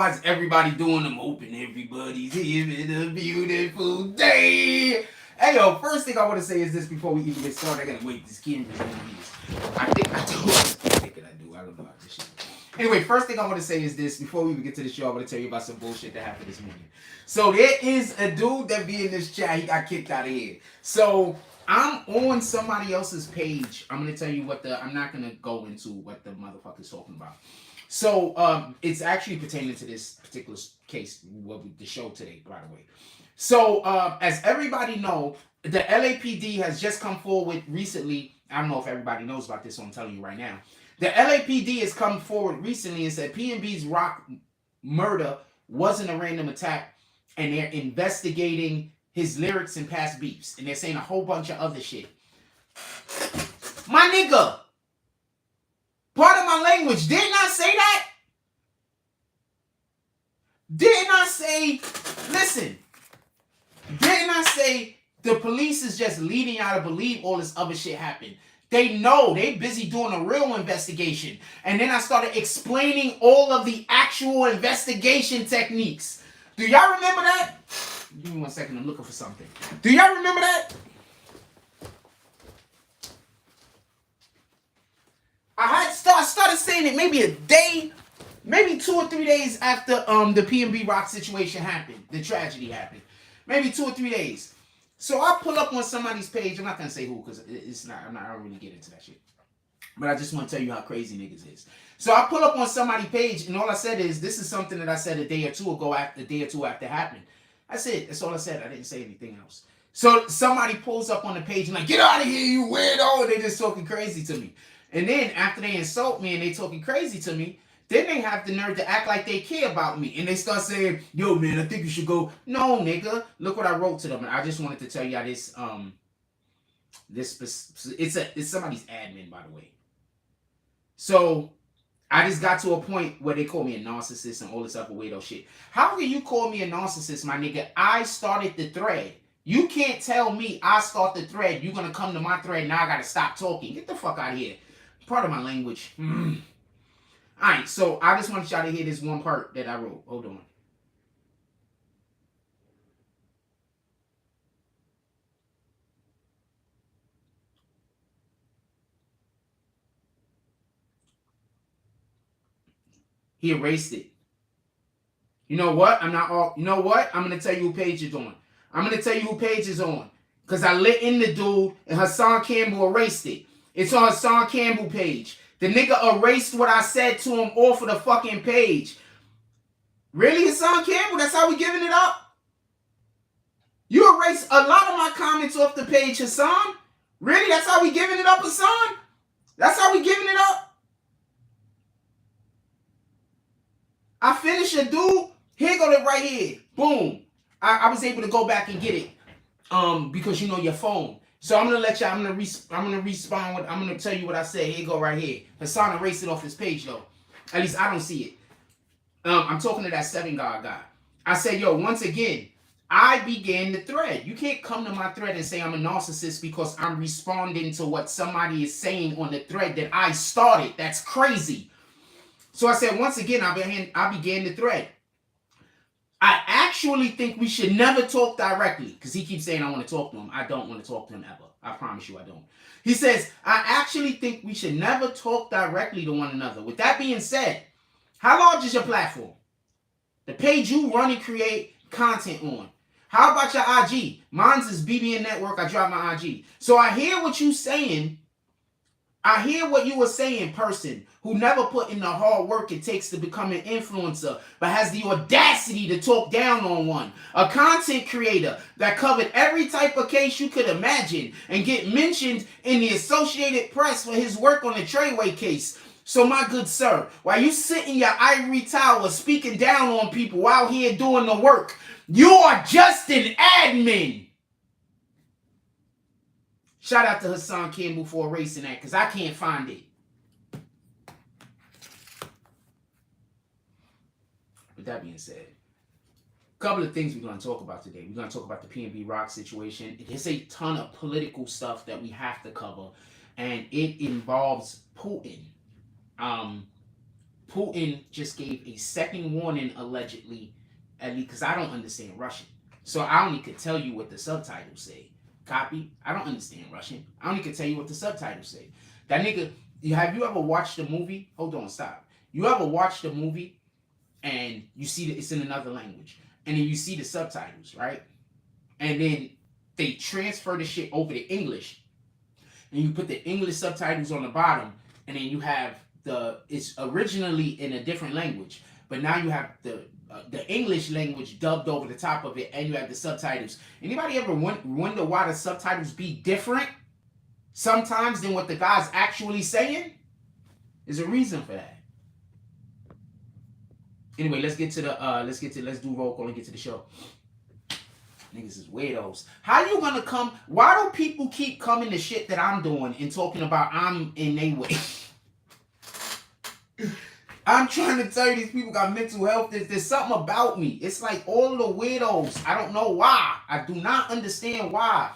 How's everybody doing? I'm hoping everybody's having a beautiful day. Hey yo, first thing I want to say is this before we even get started. I gotta wait this camera's on these. I think I do. I think I do. I don't know how this shit. Anyway, first thing I want to say is this before we even get to the show. I want to tell you about some bullshit that happened this morning. So there is a dude that be in this chat. He got kicked out of here. So I'm on somebody else's page. I'm gonna tell you what the. I'm not gonna go into what the motherfucker's talking about. So it's actually pertaining to this particular case, the show today, by the way. So as everybody know, the LAPD has just come forward recently. I don't know if everybody knows about this, so I'm telling you right now. The LAPD has come forward recently and said PnB's Rock murder wasn't a random attack, and they're investigating his lyrics and past beefs, and they're saying a whole bunch of other shit. My nigga, pardon my language, didn't I say that? Didn't I say, listen, didn't I say the police is just leading y'all to believe all this other shit happened? They know, they busy doing a real investigation. And then I started explaining all of the actual investigation techniques. Do y'all remember that? Give me 1 second, I'm looking for something. Do y'all remember that? I started saying it maybe a day, maybe 2 or 3 days after the PnB Rock situation happened, the tragedy happened. Maybe 2 or 3 days. So I pull up on somebody's page. I'm not gonna say who because it's not. I don't really get into that shit. But I just want to tell you how crazy niggas is. So I pull up on somebody's page, and all I said is, this is something that I said a day or two after it happened. I said, that's all I said. I didn't say anything else. So somebody pulls up on the page and like, get out of here, you weirdo. And they just talking crazy to me. And then after they insult me and they talking crazy to me, then they have the nerve to act like they care about me. And they start saying, yo, man, I think you should go. No, nigga. Look what I wrote to them. And I just wanted to tell y'all this. It's somebody's admin, by the way. So I just got to a point where they call me a narcissist and all this other weirdo shit. How can you call me a narcissist, my nigga? I started the thread. You can't tell me I start the thread. You're going to come to my thread. Now I got to stop talking. Get the fuck out of here. Part of my language. Alright, so I just want y'all to hear this one part that I wrote. Hold on. He erased it. You know what? You know what? I'm going to tell you who page it's on. I'm going to tell you who page is on. Because I lit in the dude and Hassan Campbell erased it. It's on Hassan Campbell page. The nigga erased what I said to him off of the fucking page. Really, Hassan Campbell? That's how we giving it up? You erased a lot of my comments off the page, Hassan? Really? That's how we giving it up, Hassan? That's how we giving it up? I finished a dude. Here go it right here. Boom. I was able to go back and get it. Because you know your phone. So I'm gonna let y'all. I'm gonna respond with. I'm gonna tell you what I said. Here you go right here. Hassan erased it off his page though. At least I don't see it. I'm talking to that 7God guy. I said, yo, once again, I began the thread. You can't come to my thread and say I'm a narcissist because I'm responding to what somebody is saying on the thread that I started. That's crazy. So I said, once again, I began the thread. I actually think we should never talk directly because he keeps saying I want to talk to him. I don't want to talk to him ever. I promise you I don't. He says, I actually think we should never talk directly to one another. With that being said, how large is your platform? The page you run and create content on. How about your IG? Mine's is BBNNETWORK. I drop my IG. So I hear what you saying. I hear what you were saying, person who never put in the hard work it takes to become an influencer, but has the audacity to talk down on one. A content creator that covered every type of case you could imagine and get mentioned in the Associated Press for his work on the Treyway case. So my good sir, while you sit in your ivory tower speaking down on people out here doing the work, you are just an admin. Shout out to Hassan Campbell for erasing that because I can't find it. With that being said, a couple of things we're going to talk about today. We're going to talk about the PnB Rock situation. There's a ton of political stuff that we have to cover, and it involves Putin. Putin just gave a second warning, allegedly, at least because I don't understand Russian. So I only could tell you what the subtitles say. Copy? I don't understand Russian. I only could tell you what the subtitles say. That nigga, have you ever watched a movie? Hold on, stop. You ever watched a movie and you see that it's in another language, and then you see the subtitles, right? And then they transfer the shit over to English, and you put the English subtitles on the bottom, and then you have it's originally in a different language, but now you have the English language dubbed over the top of it, and you have the subtitles. Anybody ever wonder why the subtitles be different sometimes than what the guy's actually saying? There's a reason for that. Anyway, let's do roll call and get to the show. Niggas is weirdos. How you gonna come? Why do people keep coming to shit that I'm doing and talking about I'm in their way? I'm trying to tell you, these people got mental health. There's something about me. It's like all the weirdos. I don't know why. I do not understand why.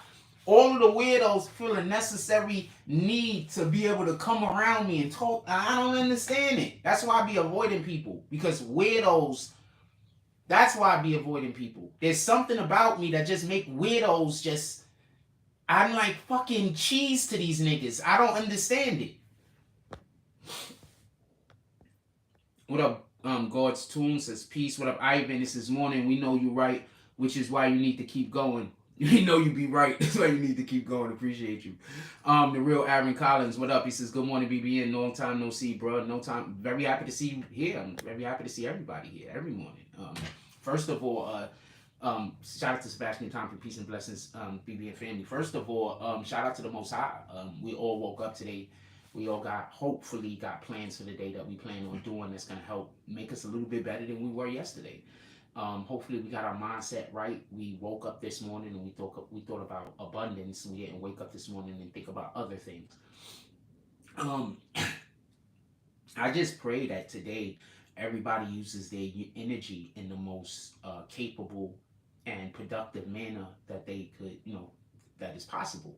All of the weirdos feel a necessary need to be able to come around me and talk. I don't understand it. That's why I be avoiding people. Because weirdos, that's why I be avoiding people. There's something about me that just make weirdos just, I'm like fucking cheese to these niggas. I don't understand it. What up, God's Tune says, peace. What up, Ivan? This is morning. We know you right, which is why you need to keep going. You know you be right. That's why you need to keep going. Appreciate you. The real Aaron Collins. What up? He says, good morning, BBN. Long time no see, bro. No time. Very happy to see you here. I'm very happy to see everybody here every morning. First of all, shout out to Sebastian Time for peace and blessings, BBN family. First of all, shout out to the Most High. We all woke up today. We all hopefully got plans for the day that we plan on doing that's going to help make us a little bit better than we were yesterday. Hopefully we got our mindset right. We woke up this morning and we thought about abundance. We didn't wake up this morning and think about other things. I just pray that today everybody uses their energy in the most capable and productive manner that they could, that is possible.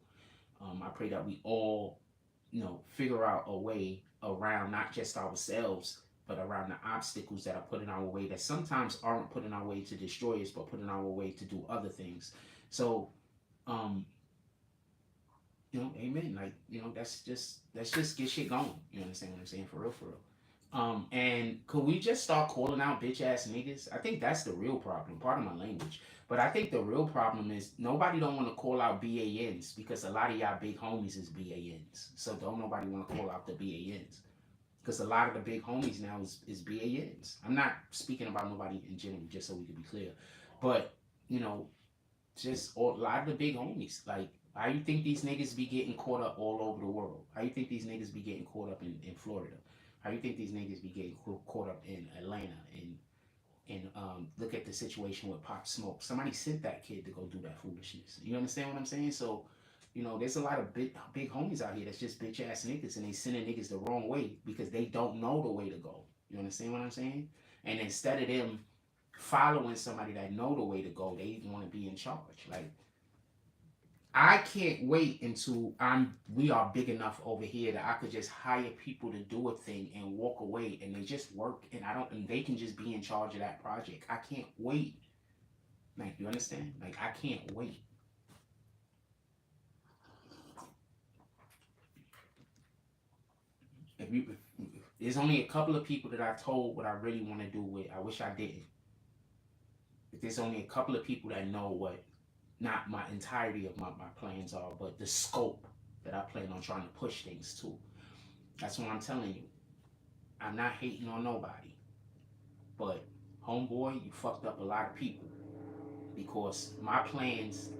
I pray that we all, figure out a way around not just ourselves, but around the obstacles that are put in our way that sometimes aren't put in our way to destroy us, but put in our way to do other things. So, amen. Like, let's just get shit going. You understand what I'm saying? For real, for real. And could we just start calling out bitch ass niggas? I think that's the real problem. Pardon my language. But I think the real problem is nobody don't want to call out BANs because a lot of y'all big homies is BANs. So don't nobody want to call out the BANs. Because a lot of the big homies now is BANs. I'm not speaking about nobody in general, just so we can be clear. But, just a lot of the big homies. Like, how you think these niggas be getting caught up all over the world? How you think these niggas be getting caught up in Florida? How you think these niggas be getting caught up in Atlanta? And look at the situation with Pop Smoke. Somebody sent that kid to go do that foolishness. You understand what I'm saying? So, there's a lot of big homies out here that's just bitch ass niggas, and they sending niggas the wrong way because they don't know the way to go. You understand what I'm saying? And instead of them following somebody that know the way to go, they want to be in charge. Like, I can't wait until we are big enough over here that I could just hire people to do a thing and walk away, and they just work, and they can just be in charge of that project. I can't wait. Like, you understand? Like, I can't wait. There's only a couple of people that I told what I really want to do with. I wish I didn't. But there's only a couple of people that know what, not my entirety of my plans are, but the scope that I plan on trying to push things to. That's what I'm telling you. I'm not hating on nobody. But, homeboy, you fucked up a lot of people. Because my plans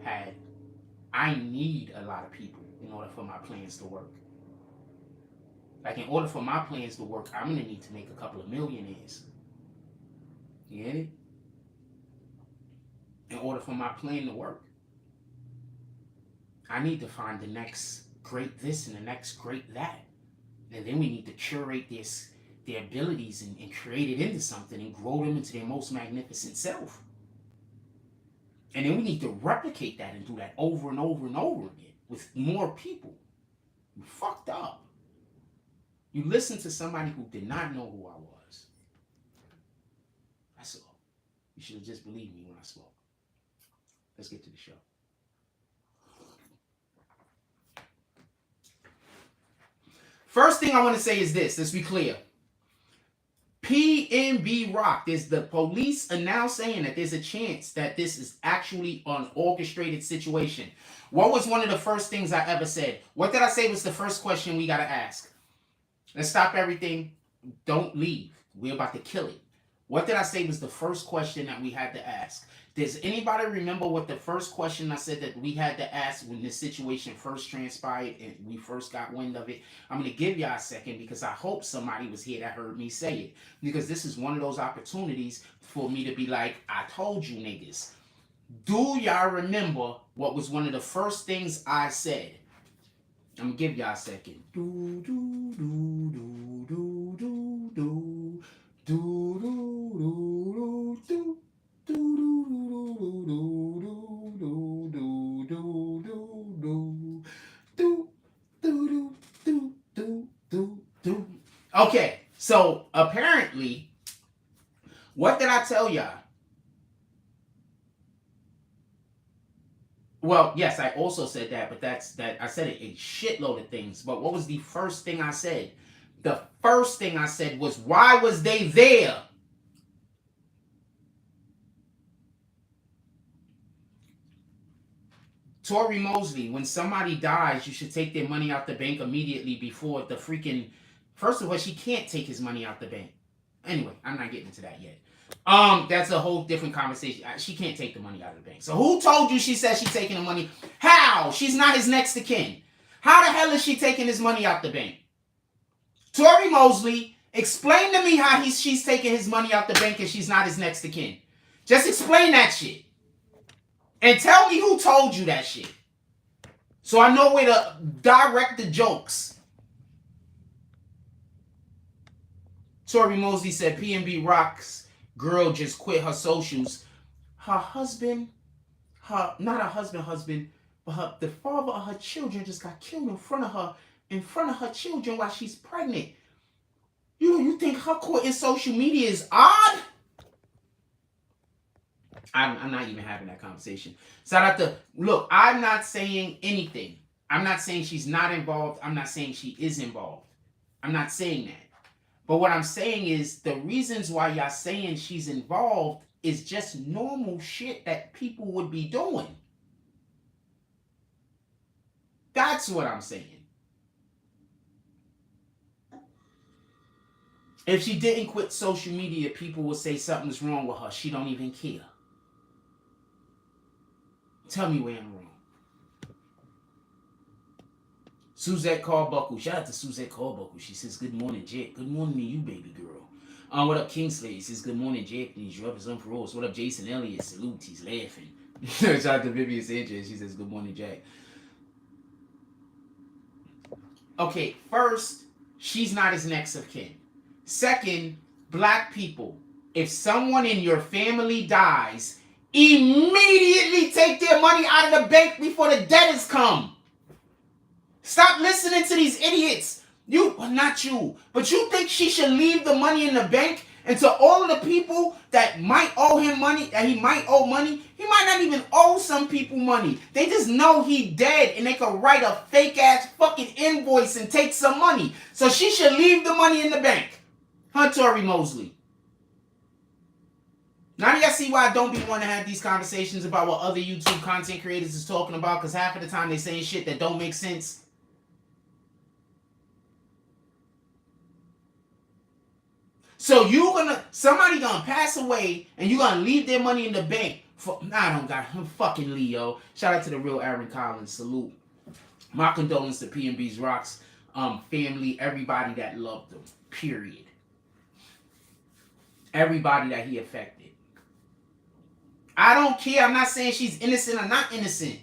I need a lot of people in order for my plans to work. Like, in order for my plans to work, I'm going to need to make a couple of millionaires. You get it? In order for my plan to work, I need to find the next great this and the next great that. And then we need to curate their abilities and create it into something and grow them into their most magnificent self. And then we need to replicate that and do that over and over and over again with more people. You fucked up. You listened to somebody who did not know who I was. You should have just believed me when I spoke. Let's get to the show. First thing I want to say is this. Let's be clear. PnB Rock, there's the police are now saying that there's a chance that this is actually an orchestrated situation. What was one of the first things I ever said? What did I say was the first question we got to ask? Let's stop everything. Don't leave. We're about to kill it. What did I say was the first question that we had to ask? Does anybody remember what the first question I said that we had to ask when this situation first transpired and we first got wind of it? I'm going to give y'all a second because I hope somebody was here that heard me say it. Because this is one of those opportunities for me to be like, I told you niggas. Do y'all remember what was one of the first things I said? I'm going to give y'all a second. Do, do, do, do, do, do, do, do, do, do, do. Okay, so apparently, what did I tell y'all? Well, yes, I also said that, but I said it a shitload of things. But what was the first thing I said? The first thing I said was, why was they there? Tory Mosley, when somebody dies, you should take their money out the bank immediately before the freaking... First of all, she can't take his money out the bank. Anyway, I'm not getting into that yet. That's a whole different conversation. She can't take the money out of the bank. So who told you she said she's taking the money? How? She's not his next of kin. How the hell is she taking his money out the bank? Tory Mosley, explain to me how she's taking his money out the bank and she's not his next of kin. Just explain that shit. And tell me who told you that shit. So I know where to direct the jokes. Tory Mosley said PnB Rock's girl just quit her socials. Her husband, not her husband, but the father of her children just got killed in front of her children while she's pregnant. You think her quitting social media is odd? I'm not even having that conversation. So I have to look. I'm not saying anything. I'm not saying she's not involved. I'm not saying she is involved. I'm not saying that. But what I'm saying is the reasons why y'all saying she's involved is just normal shit that people would be doing. That's what I'm saying. If she didn't quit social media, people would say something's wrong with her. She don't even care. Tell me where I'm wrong. Suzette Carbuckle. Shout out to Suzette Carbuckle. She says, good morning, Jack. Good morning to you, baby girl. What up, Kingsley? He says, good morning, Jack. These rubbers on parole. What up, Jason Elliott? Salute. He's laughing. Shout out to Vivian Sanchez. She says, good morning, Jack. Okay, first, she's not his next of kin. Second, black people. If someone in your family dies, immediately take their money out of the bank before the debtors come. Stop listening to these idiots. Not you, but you think she should leave the money in the bank? And to all of the people that might owe him money, that he might owe money, he might not even owe some people money. They just know he dead and they can write a fake ass fucking invoice and take some money. So she should leave the money in the bank. Huh, Tory Mosley? Now do y'all see why I don't be wanting to have these conversations about what other YouTube content creators is talking about? Because half of the time they saying shit that don't make sense. So somebody gonna pass away and you gonna leave their money in the bank for, I don't got him, fucking Leo. Shout out to the real Aaron Collins. Salute. My condolences to PnB Rock's family, everybody that loved them. Period. Everybody that he affected. I don't care. I'm not saying she's innocent or not innocent.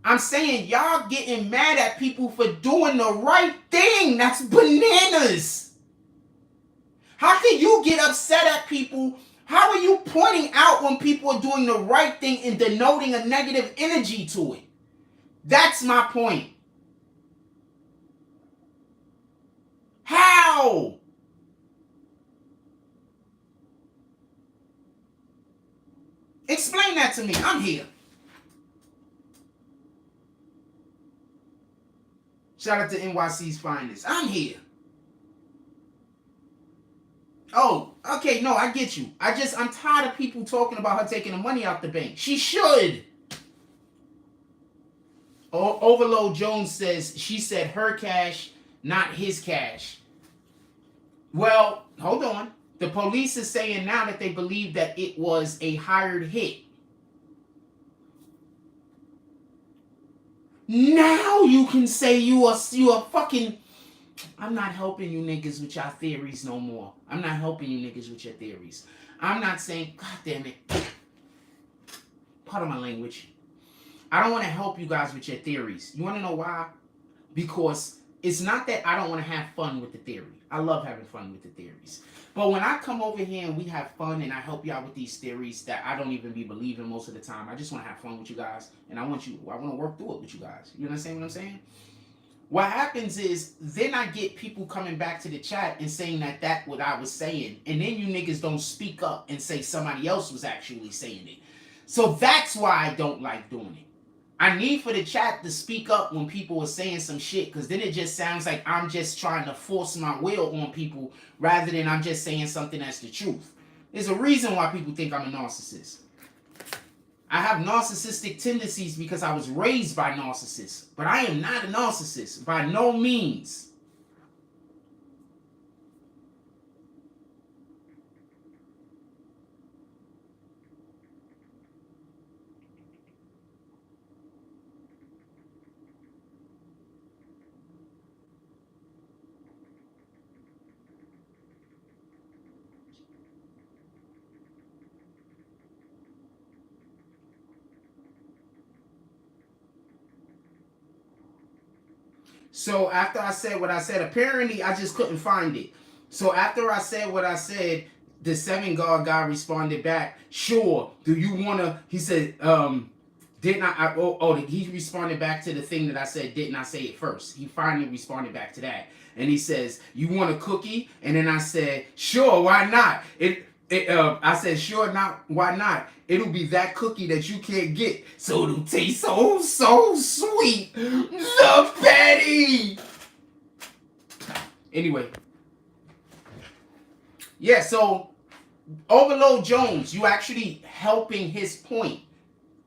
I'm saying y'all getting mad at people for doing the right thing. That's bananas. How can you get upset at people? How are you pointing out when people are doing the right thing and denoting a negative energy to it? That's my point. How? Explain that to me. I'm here. Shout out to NYC's finest. I'm here. Oh, okay, no, I get you. I'm tired of people talking about her taking the money out the bank. She should. Overload Jones says she said her cash, not his cash. Well, hold on. The police is saying now that they believe that it was a hired hit. Now you can say you are fucking... I'm not helping you niggas with your theories no more. I'm not helping you niggas with your theories. I'm not saying... God damn it. Pardon my language. I don't want to help you guys with your theories. You want to know why? Because it's not that I don't want to have fun with the theory. I love having fun with the theories. But when I come over here and we have fun and I help you out with these theories that I don't even be believing most of the time, I just want to have fun with you guys. And I want to work through it with you guys. You understand what I'm saying? What happens is then I get people coming back to the chat and saying that what I was saying. And then you niggas don't speak up and say somebody else was actually saying it. So that's why I don't like doing it. I need for the chat to speak up when people are saying some shit, because then it just sounds like I'm just trying to force my will on people rather than I'm just saying something that's the truth. There's a reason why people think I'm a narcissist. I have narcissistic tendencies because I was raised by narcissists, but I am not a narcissist by no means. So after I said what I said, apparently I just couldn't find it. So after I said what I said, the 7 guard guy responded back, sure, do you want to, he said, didn't he responded back to the thing that I said, didn't I say it first? He finally responded back to that. And he says, you want a cookie? And then I said, sure, why not? I said, sure, not, why not? It'll be that cookie that you can't get. So it'll taste so sweet. The petty. Anyway. Yeah, so Overload Jones, you actually helping his point.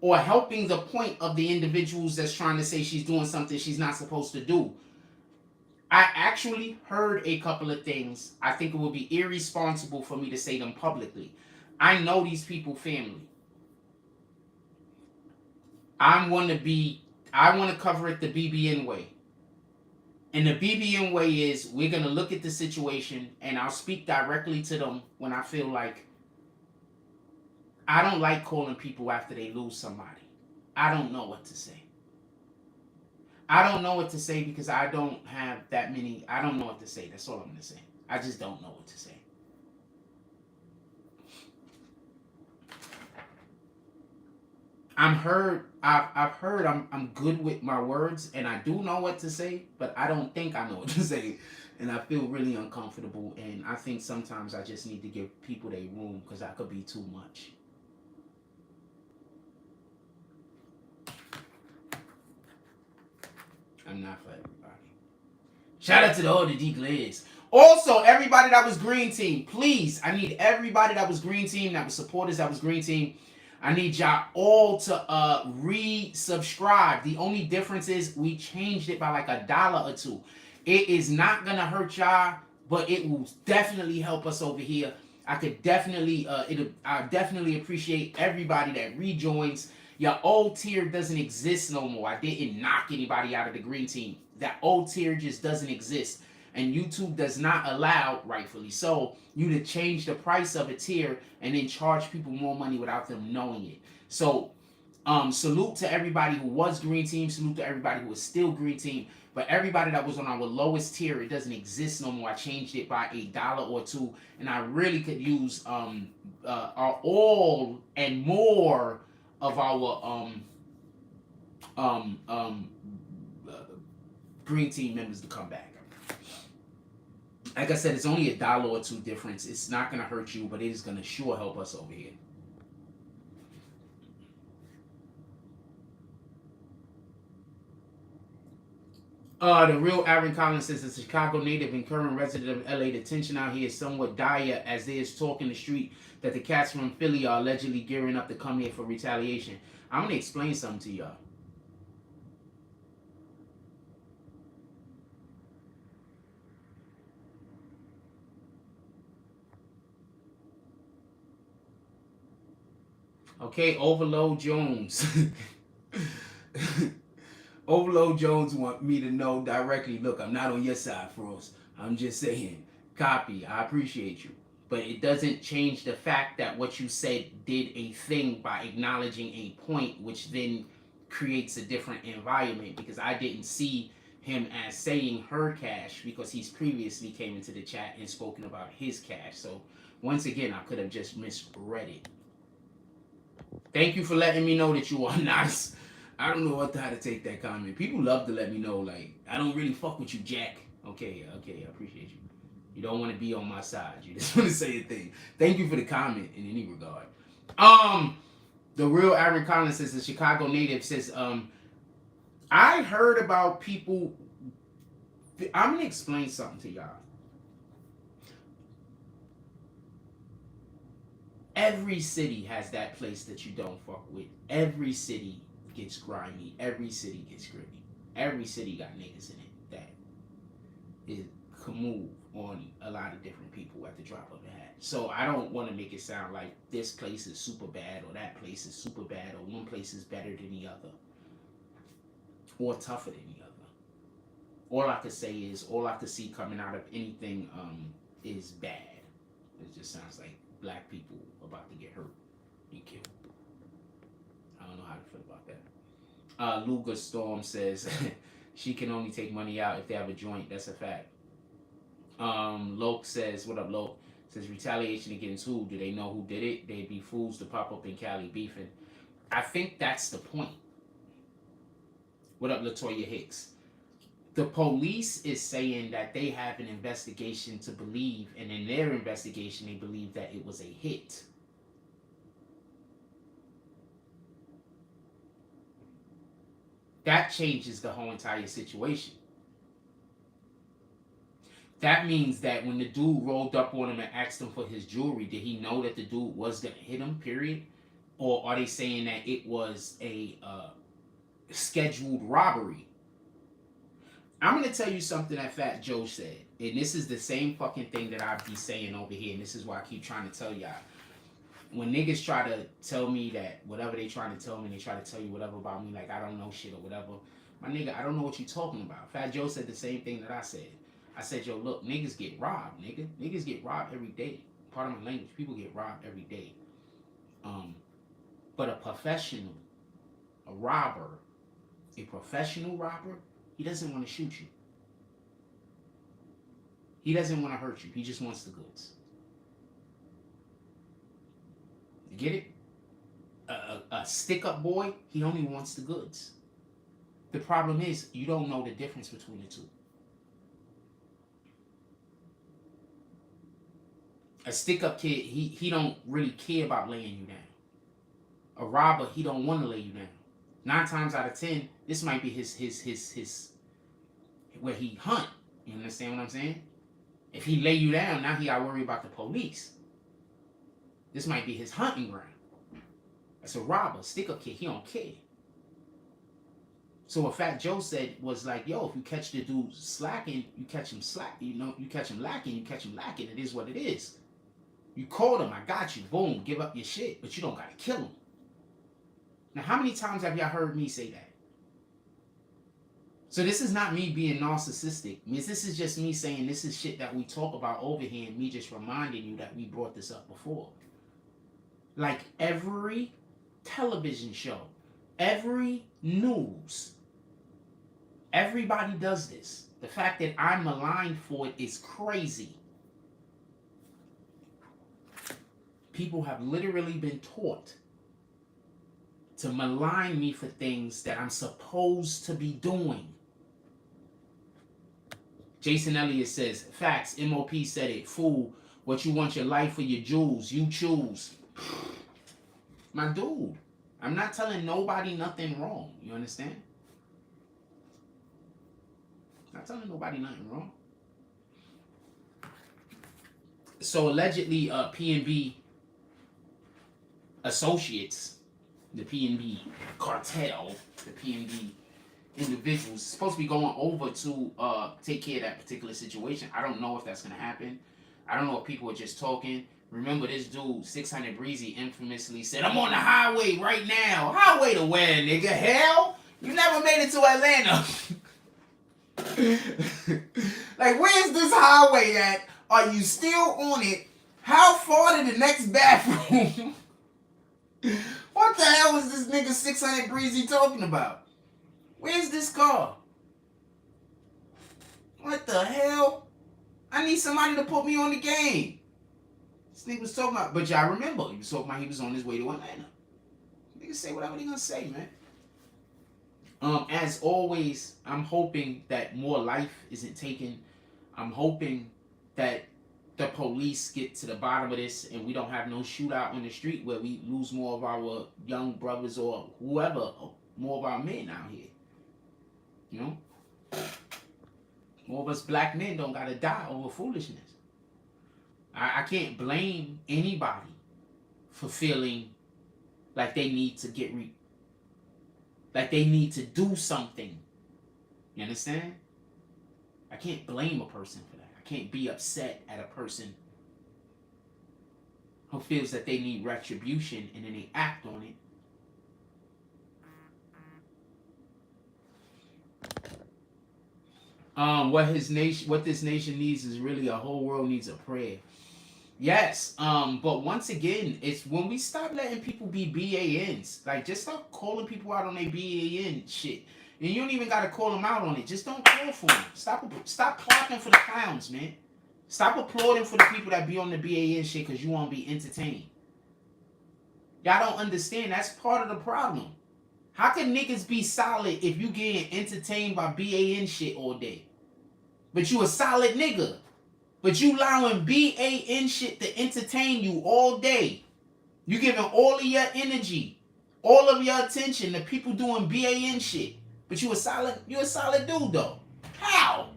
Or helping the point of the individuals that's trying to say she's doing something she's not supposed to do. I actually heard a couple of things. I think it would be irresponsible for me to say them publicly. I know these people family. I want to cover it the BBN way. And the BBN way is we're going to look at the situation and I'll speak directly to them when I feel like I don't like calling people after they lose somebody. I don't know what to say. I don't know what to say because I don't have that many. I don't know what to say. That's all I'm going to say. I just don't know what to say. I've heard I'm good with my words and I do know what to say, but I don't think I know what to say. And I feel really uncomfortable. And I think sometimes I just need to give people their room because I could be too much. I'm not for everybody. Shout out to the older D Glaze. Also, everybody that was Green Team, please, I need everybody that was Green Team, that was supporters, that was Green Team. I need y'all all to resubscribe. The only difference is we changed it by like $1 or $2. It is not gonna hurt y'all, but it will definitely help us over here. I could definitely, I definitely appreciate everybody that rejoins. Your old tier doesn't exist no more. I didn't knock anybody out of the Green Team. That old tier just doesn't exist. And YouTube does not allow, rightfully so, you to change the price of a tier and then charge people more money without them knowing it. So, salute to everybody who was Green Team. Salute to everybody who is still Green Team. But everybody that was on our lowest tier, it doesn't exist no more. I changed it by $1 or $2. And I really could use our all and more of our Green Team members to come back. Like I said, it's only $1 or $2 difference. It's not going to hurt you, but it is going to sure help us over here. The real Aaron Collins says, as a Chicago native and current resident of LA, the tension out here is somewhat dire as there is talk in the street that the cats from Philly are allegedly gearing up to come here for retaliation. I'm going to explain something to y'all. Okay, Overload Jones. Overload Jones want me to know directly, look, I'm not on your side, Frost. I'm just saying, copy, I appreciate you. But it doesn't change the fact that what you said did a thing by acknowledging a point, which then creates a different environment, because I didn't see him as saying her cash because he's previously came into the chat and spoken about his cash. So once again, I could have just misread it. Thank you for letting me know that you are not. I don't know how to take that comment. People love to let me know, like, I don't really fuck with you, Jack. Okay, I appreciate you. You don't want to be on my side. You just want to say a thing. Thank you for the comment in any regard. The real Aaron Collins says, the Chicago native says, I heard about people. I'm gonna explain something to y'all. Every city has that place that you don't fuck with. Every city gets grimy. Every city gets gritty. Every city got niggas in it that can move on a lot of different people at the drop of a hat. So I don't want to make it sound like this place is super bad or that place is super bad or one place is better than the other or tougher than the other. All I could say is, all I could see coming out of anything is bad. It just sounds like black people about to get hurt and killed. I don't know how to feel about that. Luga Storm says she can only take money out if they have a joint. That's a fact. Loke says, what up, Loke? Says retaliation against who? Do they know who did it? They'd be fools to pop up in Cali beefing. I think that's the point. What up, Latoya Hicks? The police is saying that they have an investigation to believe, and in their investigation, they believe that it was a hit. That changes the whole entire situation. That means that when the dude rolled up on him and asked him for his jewelry, did he know that the dude was going to hit him, period? Or are they saying that it was a scheduled robbery? I'm going to tell you something that Fat Joe said. And this is the same fucking thing that I be saying over here. And this is why I keep trying to tell y'all. When niggas try to tell me that whatever they trying to tell me, they try to tell you whatever about me, like I don't know shit or whatever. My nigga, I don't know what you talking about. Fat Joe said the same thing that I said. I said, yo, look, niggas get robbed, nigga. Niggas get robbed every day. Part of my language. People get robbed every day. But a professional, a robber, a professional robber, he doesn't want to shoot you. He doesn't want to hurt you. He just wants the goods. You get it? A stick-up boy, he only wants the goods. The problem is, you don't know the difference between the two. A stick-up kid, he don't really care about laying you down. A robber, he don't want to lay you down. 9 times out of 10, this might be his where he hunt. You understand what I'm saying? If he lay you down, now he gotta worry about the police. This might be his hunting ground. That's a robber, stick-up kid, he don't care. So what Fat Joe said was like, yo, if you catch the dude slacking, you catch him slacking, you catch him lacking, it is what it is. You called him, I got you, boom, give up your shit, but you don't gotta kill him. Now, how many times have y'all heard me say that? So this is not me being narcissistic. This is just me saying this is shit that we talk about over here and me just reminding you that we brought this up before. Like every television show, every news, everybody does this. The fact that I'm maligned for it is crazy. People have literally been taught to malign me for things that I'm supposed to be doing. Jason Elliott says, facts, MOP said it, fool, what you want your life or your jewels, you choose. My dude, I'm not telling nobody nothing wrong, you understand? Not telling nobody nothing wrong. So allegedly, PnB associates, the PnB cartel, the PnB individuals supposed to be going over to take care of that particular situation. I don't know if that's gonna happen. I don't know if people are just talking. Remember this dude, 600 Breezy, infamously said, "I'm on the highway right now." Highway to where, nigga? Hell, you never made it to Atlanta. Like, where's this highway at? Are you still on it? How far to the next bathroom? What the hell is this nigga 600 Breezy talking about? Where's this car? What the hell? I need somebody to put me on the game. This nigga was talking about, but y'all remember, he was talking about he was on his way to Atlanta. Niggas say whatever they gonna say, man. As always, I'm hoping that more life isn't taken. I'm hoping that the police get to the bottom of this and we don't have no shootout on the street where we lose more of our young brothers or whoever, more of our men out here. You know? More of us black men don't gotta die over foolishness. I can't blame anybody for feeling like they need to get like they need to do something. You understand? I can't blame a person for that. I can't be upset at a person who feels that they need retribution and then they act on it. What this nation needs is really a whole world needs a prayer. Yes, but once again, it's when we stop letting people be BANs. Like, just stop calling people out on their BAN shit. And you don't even gotta call them out on it. Just don't call for them. Stop clapping for the clowns, man. Stop applauding for the people that be on the BAN shit because you want to be entertained. Y'all don't understand. That's part of the problem. How can niggas be solid if you getting entertained by BAN shit all day? But you a solid nigga. But you allowing BAN shit to entertain you all day. You giving all of your energy, all of your attention to people doing BAN shit. But you a solid dude though. How?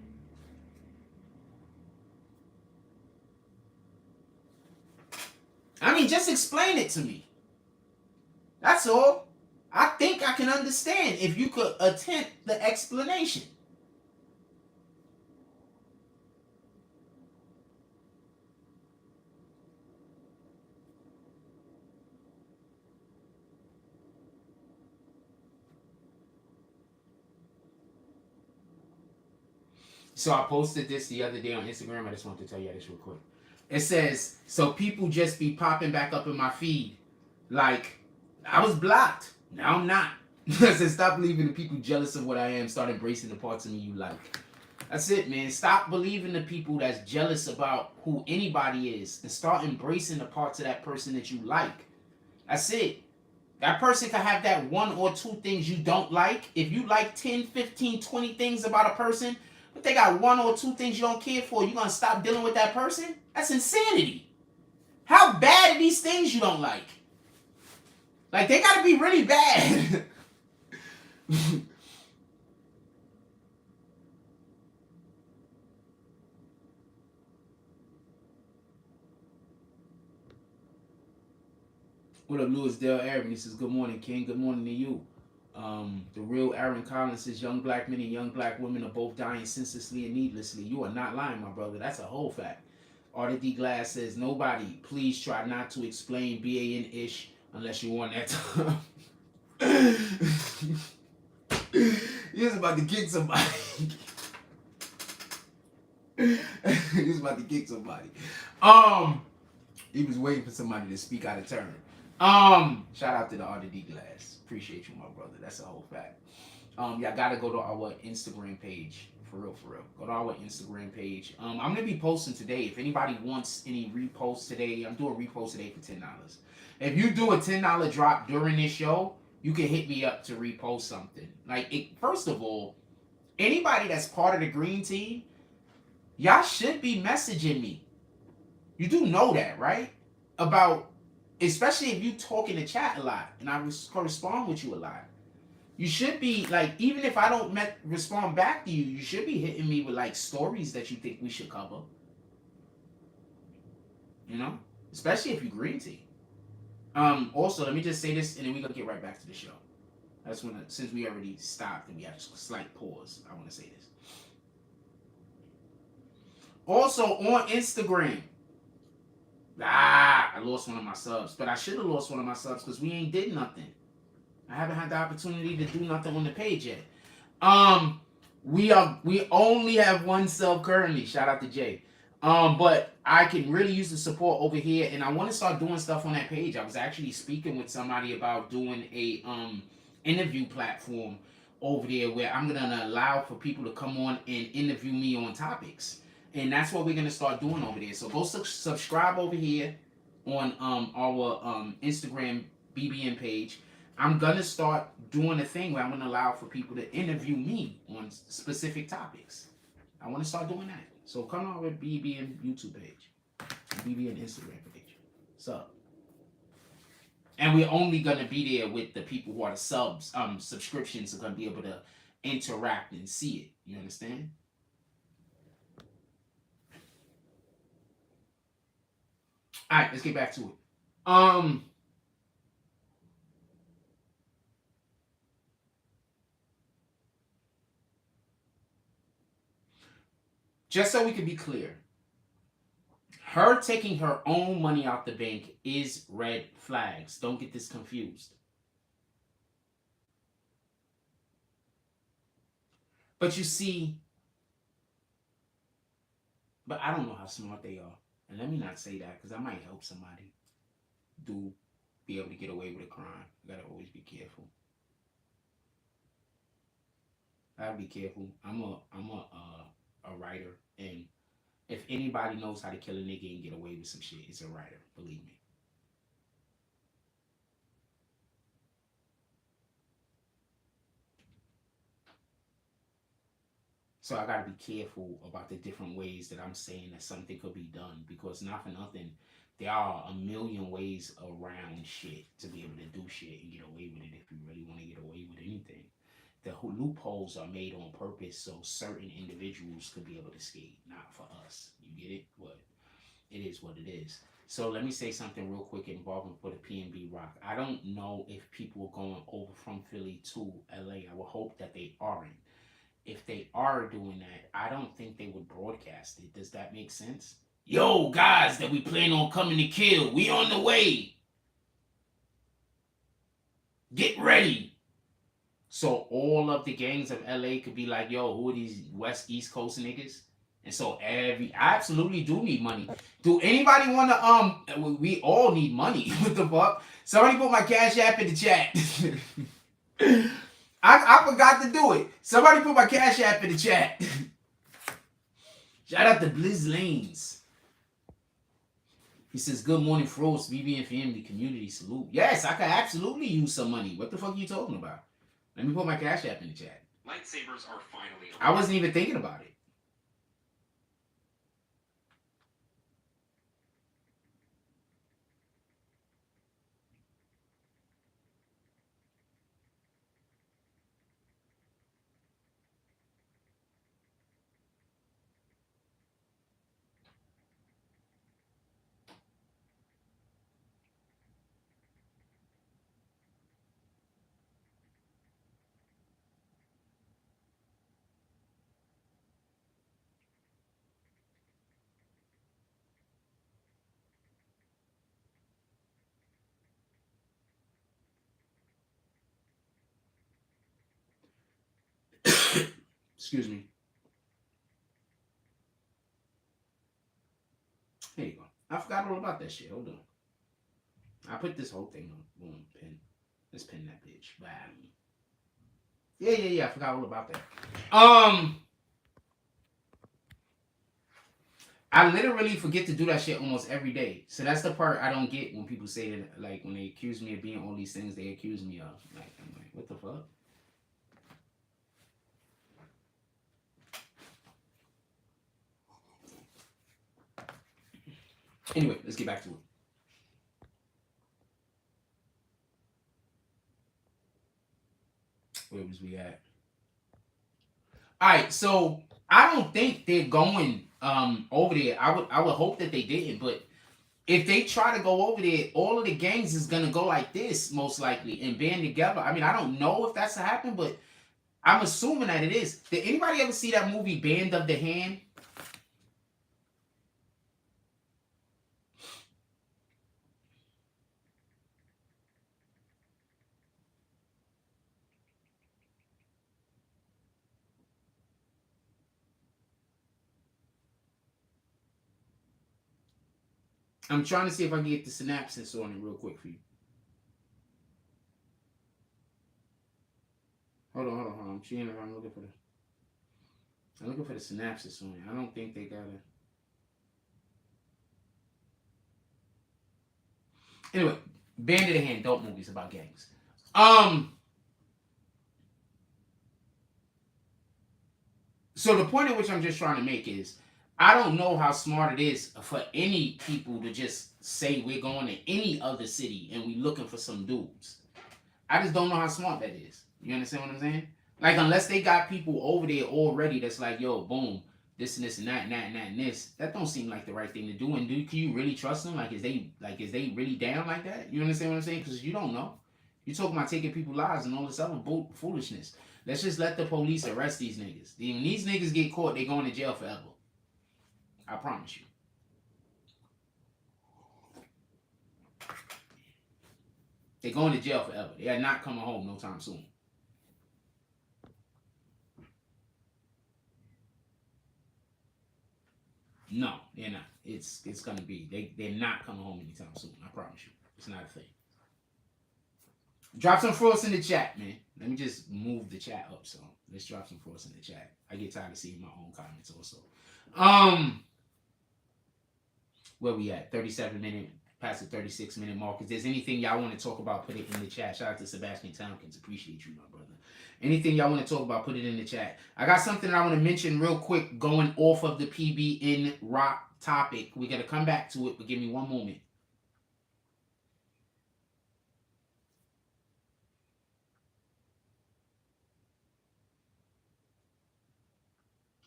I mean, just explain it to me. That's all. I think I can understand if you could attempt the explanation. So I posted this the other day on Instagram. I just wanted to tell you this real quick. It says, so people just be popping back up in my feed. Like, I was blocked. Now I'm not. I said, stop believing the people jealous of what I am. Start embracing the parts of me you like. That's it, man. Stop believing the people that's jealous about who anybody is. And start embracing the parts of that person that you like. That's it. That person can have that one or two things you don't like. If you like 10, 15, 20 things about a person, but they got one or two things you don't care for, you gonna stop dealing with that person? That's insanity. How bad are these things you don't like? Like, they gotta be really bad. What up, Louis Dale Aaron? He says, good morning, King. Good morning to you. The real Aaron Collins says, young black men and young black women are both dying senselessly and needlessly. You are not lying, my brother. That's a whole fact. Arthur D. Glass says, nobody, please try not to explain BAN-ish unless you want that time. He was about to kick somebody. He was about to kick somebody. He was waiting for somebody to speak out of turn. Shout out to the Arthur D. Glass. Appreciate you, my brother. That's a whole fact. Y'all gotta go to our Instagram page. For real. Go to our Instagram page. I'm gonna be posting today. If anybody wants any reposts today, I'm doing reposts today for $10. If you do a $10 drop during this show, you can hit me up to repost something. First of all, anybody that's part of the green team, y'all should be messaging me. You do know that, right? About, especially if you talk in the chat a lot and I correspond with you a lot. You should be like, even if I don't respond back to you, you should be hitting me with like stories that you think we should cover. You know, especially if you green tea. Also, let me just say this, and then we're gonna get right back to the show. I just wanna, since we already stopped and we had a slight pause, I wanna say this. Also on Instagram, I lost one of my subs, but I should have lost one of my subs because we ain't did nothing. I haven't had the opportunity to do nothing on the page yet. We only have one sub currently. Shout out to Jay. But I can really use the support over here, and I want to start doing stuff on that page. I was actually speaking with somebody about doing a interview platform over there where I'm gonna allow for people to come on and interview me on topics, and that's what we're gonna start doing over there. So go subscribe over here on our Instagram BBN page. I'm gonna start doing a thing where I'm gonna allow for people to interview me on specific topics. I want to start doing that. So come on with BBN YouTube page, BBN Instagram page. So, and we're only gonna be there with the people who are the subscriptions are gonna be able to interact and see it. You understand? All right, let's get back to it. Just so we can be clear, her taking her own money out the bank is red flags. Don't get this confused. But you see, but I don't know how smart they are. And let me not say that because I might help somebody be able to get away with a crime. You gotta always be careful. I gotta be careful. I'm a writer, and if anybody knows how to kill a nigga and get away with some shit, it's a writer. Believe me. So I gotta be careful about the different ways that I'm saying that something could be done, because not for nothing, there are a million ways around shit to be able to do shit and get away with it if you really want to get away with anything. The loopholes are made on purpose so certain individuals could be able to escape, not for us. You get it? But it is what it is. So let me say something real quick involving for the PnB Rock. I don't know if people are going over from Philly to LA. I would hope that they aren't. If they are doing that, I don't think they would broadcast it. Does that make sense? Yo, guys that we plan on coming to kill, we on the way. Get ready. So all of the gangs of LA could be like, yo, who are these East Coast niggas? And so I absolutely do need money. Do anybody want to, we all need money. What the fuck? Somebody put my Cash App in the chat. I forgot to do it. Somebody put my Cash App in the chat. Shout out to Blizz Lanes. He says, good morning, Frost, BBN family, community, salute. Yes, I could absolutely use some money. What the fuck are you talking about? Let me put my Cash App in the chat. Lightsabers are finally... I wasn't even thinking about it. Excuse me. There you go. I forgot all about that shit. Hold on. I put this whole thing on. Boom, pin. Let's pin that bitch. Bam. Yeah. I forgot all about that. I literally forget to do that shit almost every day. So that's the part I don't get when people say that, like, when they accuse me of being all these things they accuse me of. Like, I'm like, what the fuck? Anyway, let's get back to it. Where was we at? All right, so I don't think they're going over there. I would hope that they didn't, but if they try to go over there, all of the gangs is gonna go like this most likely and band together. I mean, I don't know if that's to happen, but I'm assuming that it is. Did anybody ever see that movie Band of the Hand? I'm trying to see if I can get the synopsis on it real quick for you. Hold on. I'm seeing if I'm looking for the synopsis on it. I don't think they got it. Anyway, Band of the Hand, dope movies about gangs. So the point at which I'm just trying to make is, I don't know how smart it is for any people to just say we're going to any other city and we looking for some dudes. I just don't know how smart that is. You understand what I'm saying? Like, unless they got people over there already that's like, yo, boom, this and this and that and that and that and this. That don't seem like the right thing to do. And can you really trust them? Is they really down like that? You understand what I'm saying? Because you don't know. You talking about taking people's lives and all this other foolishness. Let's just let the police arrest these niggas. When these niggas get caught, they going to jail forever. I promise you. They're going to jail forever. They are not coming home no time soon. No, they're not. It's gonna be. They're not coming home anytime soon. I promise you. It's not a thing. Drop some thoughts in the chat, man. Let me just move the chat up. So let's drop some thoughts in the chat. I get tired of seeing my own comments also. Where we at? 37-minute, past the 36-minute mark. If there's anything y'all want to talk about, put it in the chat. Shout out to Sebastian Tompkins. Appreciate you, my brother. Anything y'all want to talk about, put it in the chat. I got something I want to mention real quick going off of the PBN Rock topic. We got to come back to it, but give me one moment.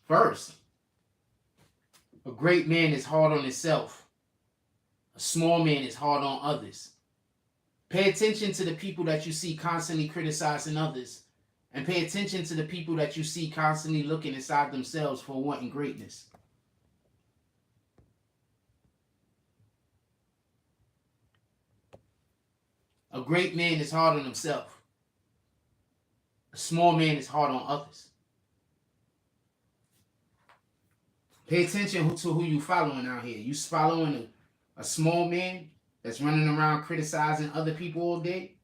First, a great man is hard on himself. A small man is hard on others. Pay attention to the people that you see constantly criticizing others. And pay attention to the people that you see constantly looking inside themselves for wanting greatness. A great man is hard on himself. A small man is hard on others. Pay attention to who you following out here. You following a small man that's running around criticizing other people all day?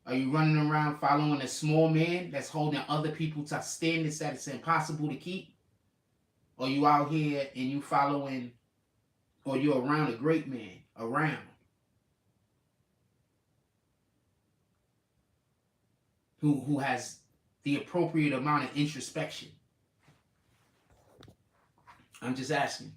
Are you running around following a small man that's holding other people to standards that it's impossible to keep? Or you out here and you following, or you're around a great man, who has the appropriate amount of introspection? I'm just asking.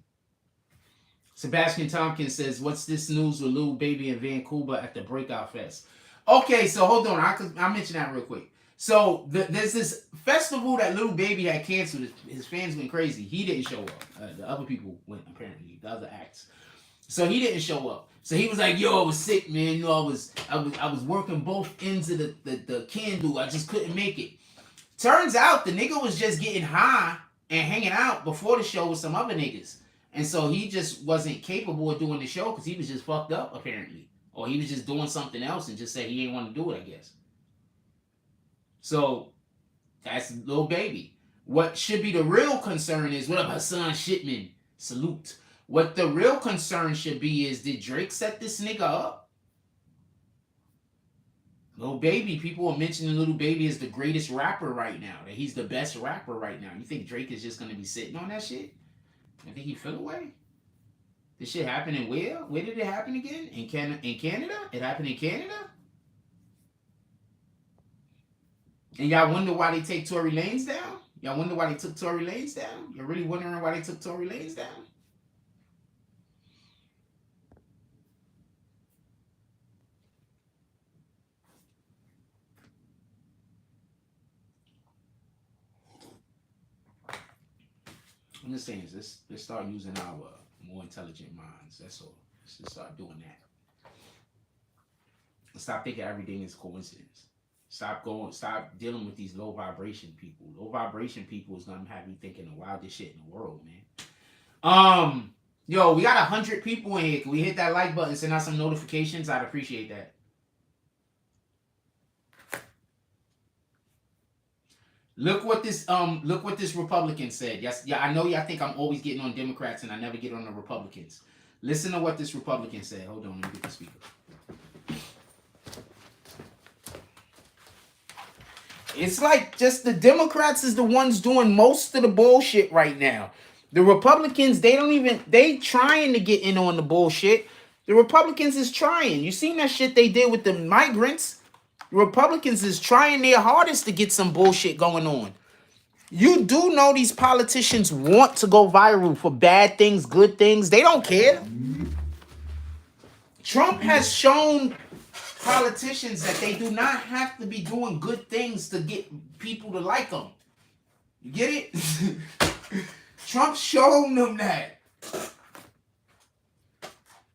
Sebastian Tompkins says, what's this news with Lil Baby in Vancouver at the Breakout Fest? Okay, so hold on. I'll mention that real quick. So there's this festival that Lil Baby had canceled. His fans went crazy. He didn't show up. The other people went, apparently, the other acts. So he didn't show up. So he was like, yo, I was sick, man. You know, I was working both ends of the candle. I just couldn't make it. Turns out the nigga was just getting high and hanging out before the show with some other niggas. And so he just wasn't capable of doing the show because he was just fucked up, apparently. Or he was just doing something else and just said he ain't want to do it, I guess. So that's Lil Baby. What should be the real concern is, what about Hassan Shipman? Salute. What the real concern should be is, did Drake set this nigga up? Lil Baby, people are mentioning Lil Baby as the greatest rapper right now. That he's the best rapper right now. You think Drake is just going to be sitting on that shit? You think he fell away? This shit happened in where? Where did it happen again? In Canada? It happened in Canada? And y'all wonder why they take Tory Lanez down? Y'all wonder why they took Tory Lanez down? You're really wondering why they took Tory Lanez down? I'm just saying, let's start using our more intelligent minds. That's all. Let's just start doing that. Stop thinking everything is coincidence. Stop dealing with these low vibration people. Low vibration people is gonna have you thinking the wildest shit in the world, man. Yo, we got 100 people in here. Can we hit that like button? Send out some notifications. I'd appreciate that. Look what this Republican said. Yes, yeah, I know y'all think I'm always getting on Democrats and I never get on the Republicans. Listen to what this Republican said. Hold on, let me get the speaker. It's like just the Democrats is the ones doing most of the bullshit right now. The Republicans, they trying to get in on the bullshit. The Republicans is trying. You seen that shit they did with the migrants? The Republicans is trying their hardest to get some bullshit going on. You do know these politicians want to go viral for bad things, good things. They don't care. Trump has shown politicians that they do not have to be doing good things to get people to like them. You get it? Trump showed them that.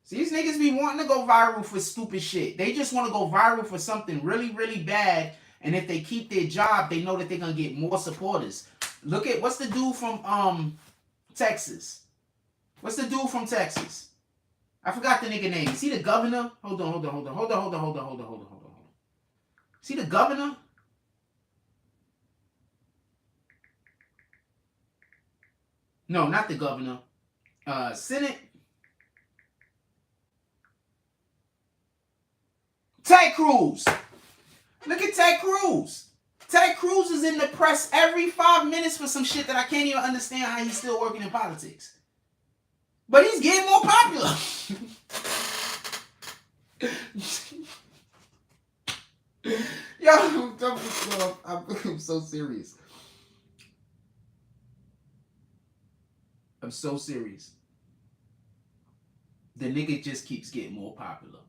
See, these niggas be wanting to go viral for stupid shit. They just want to go viral for something really, really bad. And if they keep their job, they know that they're going to get more supporters. Look at, what's the dude from Texas? What's the dude from Texas? I forgot the nigga name. Is he the governor? Hold on. Is he the governor? No, not the governor. Senate. Ted Cruz. Look at Ted Cruz. Ted Cruz is in the press every 5 minutes for some shit that I can't even understand how he's still working in politics. But he's getting more popular. Yo, I'm so serious. I'm so serious. The nigga just keeps getting more popular.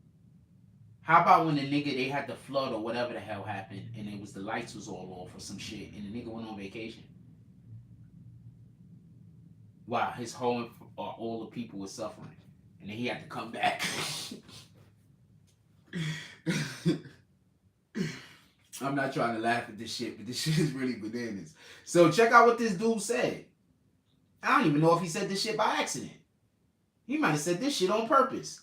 How about when the nigga, they had the flood or whatever the hell happened, and it was the lights was all off or some shit, and the nigga went on vacation? Wow, his whole, all the people were suffering, and then he had to come back. I'm not trying to laugh at this shit, but this shit is really bananas. So check out what this dude said. I don't even know if he said this shit by accident. He might have said this shit on purpose.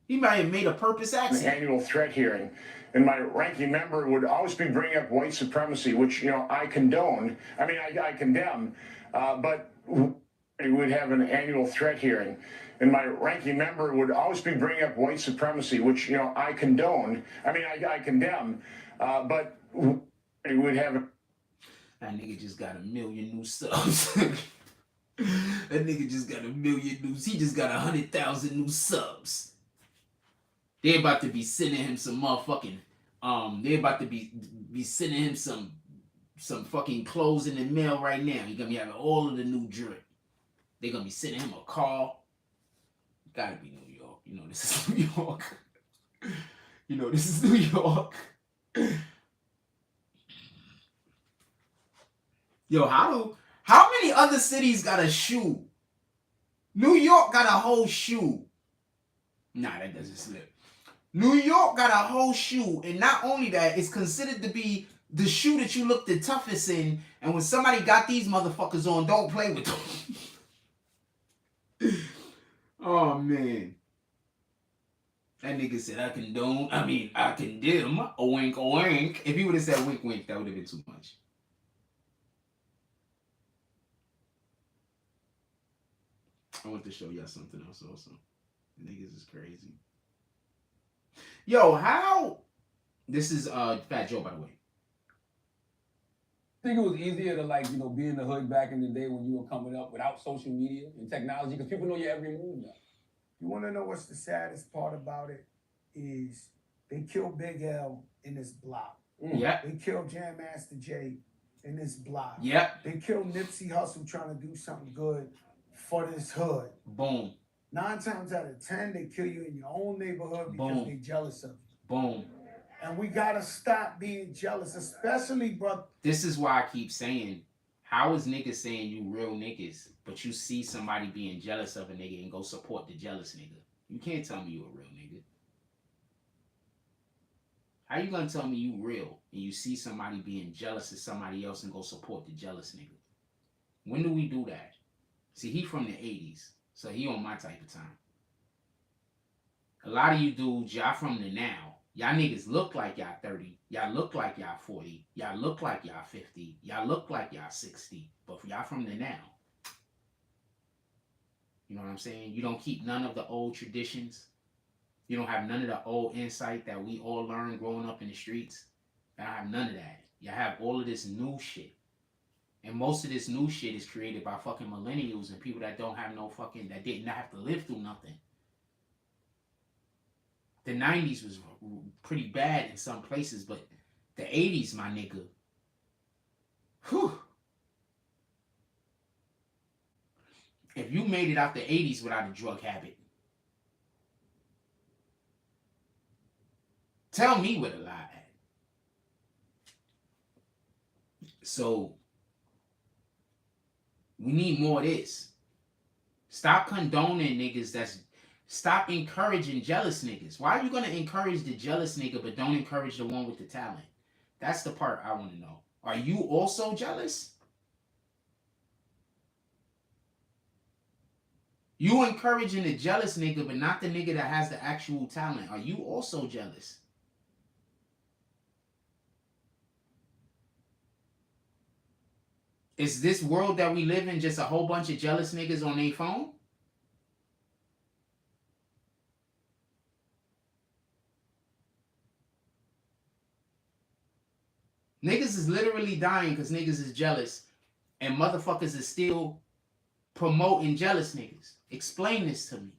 He might have made a purpose accident. An annual threat hearing, and my ranking member would always be bringing up white supremacy, which, you know, I condone. I mean, I condemn, but we would have an annual threat hearing, and my ranking member would always be bringing up white supremacy, which, you know, I condone. I mean, I condemn, but we would have. That nigga just got 1 million new subs. That nigga just got 1 million new. He just got 100,000 new subs. They about to be sending him some motherfucking. They about to be sending him some fucking clothes in the mail right now. He gonna be having all of the new drip. They gonna be sending him a car. Gotta be New York. You know this is New York. You know this is New York. Yo, how many other cities got a shoe? New York got a whole shoe. Nah, that doesn't slip. New York got a whole shoe, and not only that, it's considered to be the shoe that you look the toughest in, and when somebody got these motherfuckers on, don't play with them. Oh, man. That nigga said, I condemn, oink, oink. If he would have said wink, wink, that would have been too much. I want to show y'all something else also. The niggas is crazy. Yo, how? This is Fat Joe, by the way. I think it was easier to, like, you know, be in the hood back in the day when you were coming up without social media and technology, because people know your every move now. You want to know what's the saddest part about it? Is they killed Big L in this block. Yeah. They killed Jam Master Jay in this block. Yeah. They killed Nipsey Hussle trying to do something good for this hood. Boom. 9 times out of 10, they kill you in your own neighborhood because they're jealous of you. Boom. And we got to stop being jealous, especially, bro. This is why I keep saying How is niggas saying you real niggas, but you see somebody being jealous of a nigga and go support the jealous nigga? You can't tell me you a real nigga. How you gonna tell me you real and you see somebody being jealous of somebody else and go support the jealous nigga? When do we do that? See, he from the 80s, so he on my type of time. A lot of you dudes, y'all from the now. Y'all niggas look like y'all 30. Y'all look like y'all 40. Y'all look like y'all 50. Y'all look like y'all 60. But y'all from the now. You know what I'm saying? You don't keep none of the old traditions. You don't have none of the old insight that we all learned growing up in the streets. Y'all have none of that. Y'all have all of this new shit. And most of this new shit is created by fucking millennials and people that don't have no fucking, that didn't have to live through nothing. The 90s was pretty bad in some places, but the 80s, my nigga, whew. If you made it out the 80s without a drug habit, tell me where the lie at. So, we need more of this. Stop condoning niggas stop encouraging jealous niggas. Why are you gonna encourage the jealous nigga but don't encourage the one with the talent? That's the part I want to know. Are you also jealous? You encouraging the jealous nigga but not the nigga that has the actual talent. Are you also jealous? Is this world that we live in just a whole bunch of jealous niggas on their phone? Niggas is literally dying because niggas is jealous and motherfuckers is still promoting jealous niggas. Explain this to me.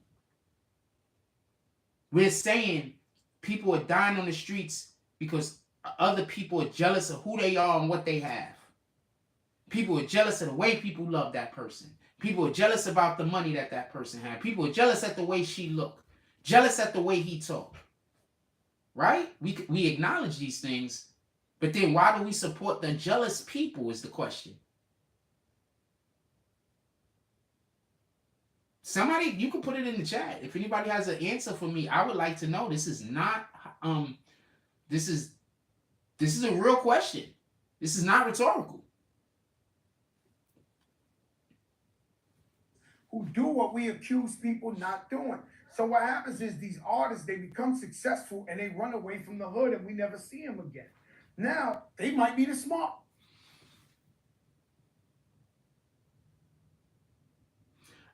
We're saying people are dying on the streets because other people are jealous of who they are and what they have. People are jealous of the way people love that person. People are jealous about the money that person had. People are jealous at the way she looked. Jealous at the way he talked. Right? We acknowledge these things. But then why do we support the jealous people is the question. Somebody, you can put it in the chat. If anybody has an answer for me, I would like to know. This is not, this is a real question. This is not rhetorical. Who do what we accuse people not doing. So what happens is these artists, they become successful and they run away from the hood and we never see them again. Now, they might be the smart.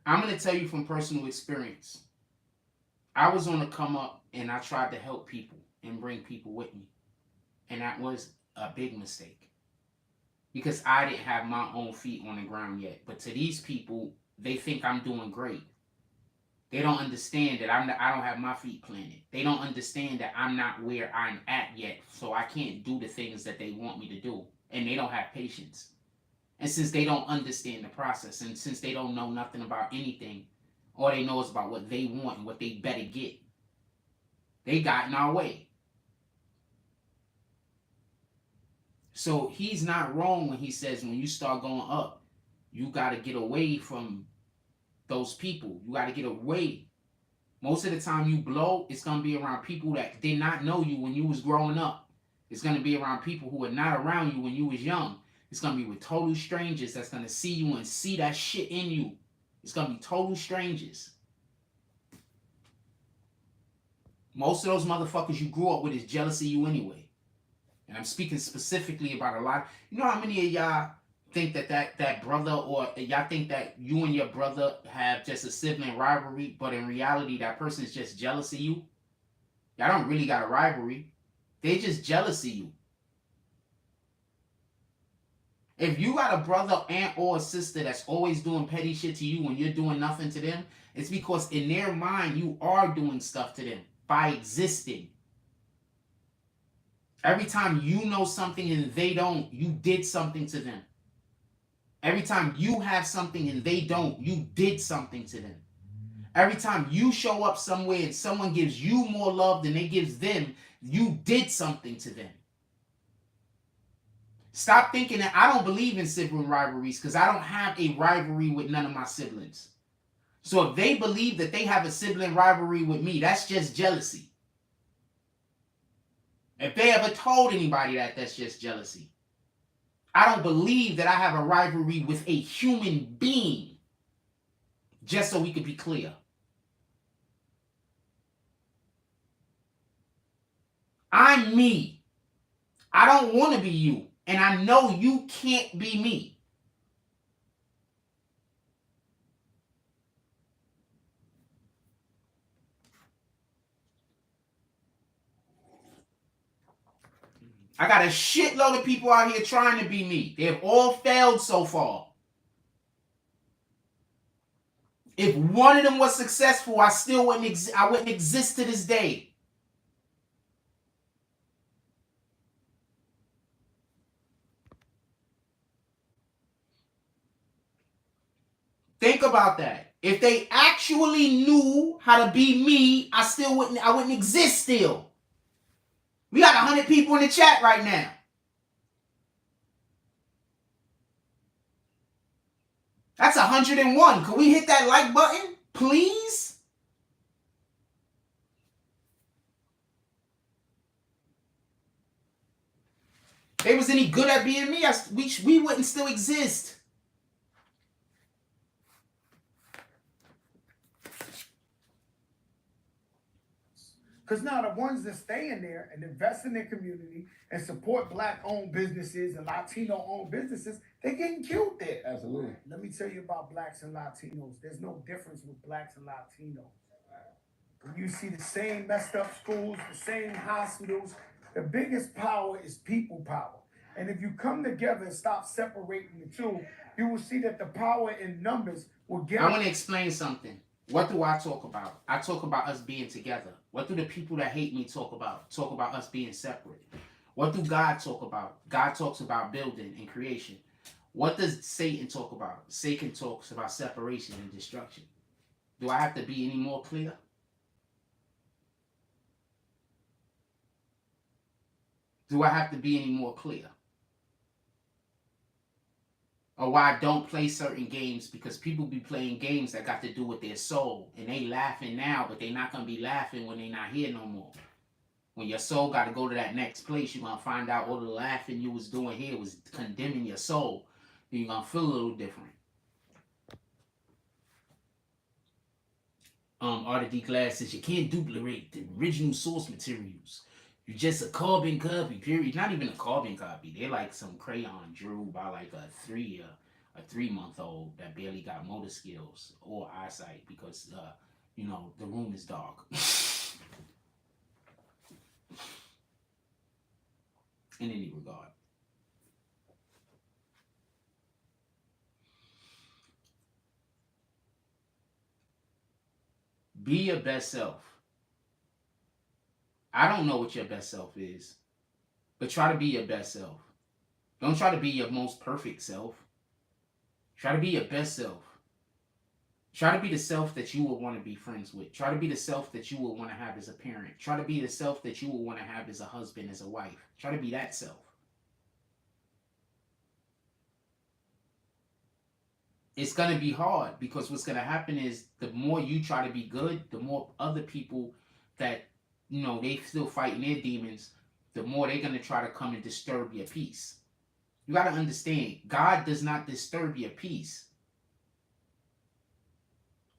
I'm going to tell you from personal experience. I was on the come up and I tried to help people and bring people with me. And that was a big mistake. Because I didn't have my own feet on the ground yet. But to these people, they think I'm doing great. They don't understand that I don't have my feet planted. They don't understand that I'm not where I'm at yet. So I can't do the things that they want me to do. And they don't have patience. And since they don't understand the process, and since they don't know nothing about anything, all they know is about what they want and what they better get, they got in our way. So he's not wrong when he says when you start going up, you got to get away from those people. You got to get away. Most of the time you blow, it's going to be around people that did not know you when you was growing up. It's going to be around people who were not around you when you was young. It's going to be with total strangers that's going to see you and see that shit in you. It's going to be total strangers. Most of those motherfuckers you grew up with is jealous of you anyway. And I'm speaking specifically about a lot. You know how many of y'all think that brother, or y'all think that you and your brother have just a sibling rivalry, but in reality that person is just jealous of you? Y'all don't really got a rivalry. They just jealous of you. If you got a brother, aunt, or a sister that's always doing petty shit to you when you're doing nothing to them, it's because in their mind you are doing stuff to them by existing. Every time you know something and they don't, you did something to them. Every time you have something and they don't, you did something to them. Every time you show up somewhere and someone gives you more love than they gives them, you did something to them. Stop thinking that I don't believe in sibling rivalries because I don't have a rivalry with none of my siblings. So if they believe that they have a sibling rivalry with me, that's just jealousy. If they ever told anybody that, that's just jealousy. I don't believe that I have a rivalry with a human being. Just so we could be clear. I'm me. I don't want to be you. And I know you can't be me. I got a shitload of people out here trying to be me. They've all failed so far. If one of them was successful, I still wouldn't exist to this day. Think about that. If they actually knew how to be me, I wouldn't exist still. We got 100 people in the chat right now. That's 101. Can we hit that like button, please? If they was any good at being me, we wouldn't still exist. Because now the ones that stay in there and invest in their community and support Black-owned businesses and Latino-owned businesses, they're getting killed there. Absolutely. Let me tell you about Blacks and Latinos. There's no difference with Blacks and Latinos. When you see the same messed up schools, the same hospitals, the biggest power is people power. And if you come together and stop separating the two, you will see that the power in numbers will get... I want to explain something. What do I talk about? I talk about us being together. What do the people that hate me talk about? Talk about us being separate. What do God talk about? God talks about building and creation. What does Satan talk about? Satan talks about separation and destruction. Do I have to be any more clear? Do I have to be any more clear? Or why I don't play certain games, because people be playing games that got to do with their soul. And they laughing now, but they not going to be laughing when they not here no more. When your soul got to go to that next place, you're going to find out all the laughing you was doing here was condemning your soul. And you're going to feel a little different. R.D. Glass says you can't duplicate the original source materials. You're just a carbon copy, period. Not even a carbon copy. They're like some crayon drew by like a 3-month-old that barely got motor skills or eyesight because, the room is dark. In any regard. Be your best self. I don't know what your best self is, but try to be your best self. Don't try to be your most perfect self. Try to be your best self. Try to be the self that you would want to be friends with. Try to be the self that you would want to have as a parent. Try to be the self that you would want to have as a husband, as a wife. Try to be that self. It's going to be hard because what's going to happen is the more you try to be good, the more other people that they still fighting their demons, the more they're going to try to come and disturb your peace. You got to understand, God does not disturb your peace.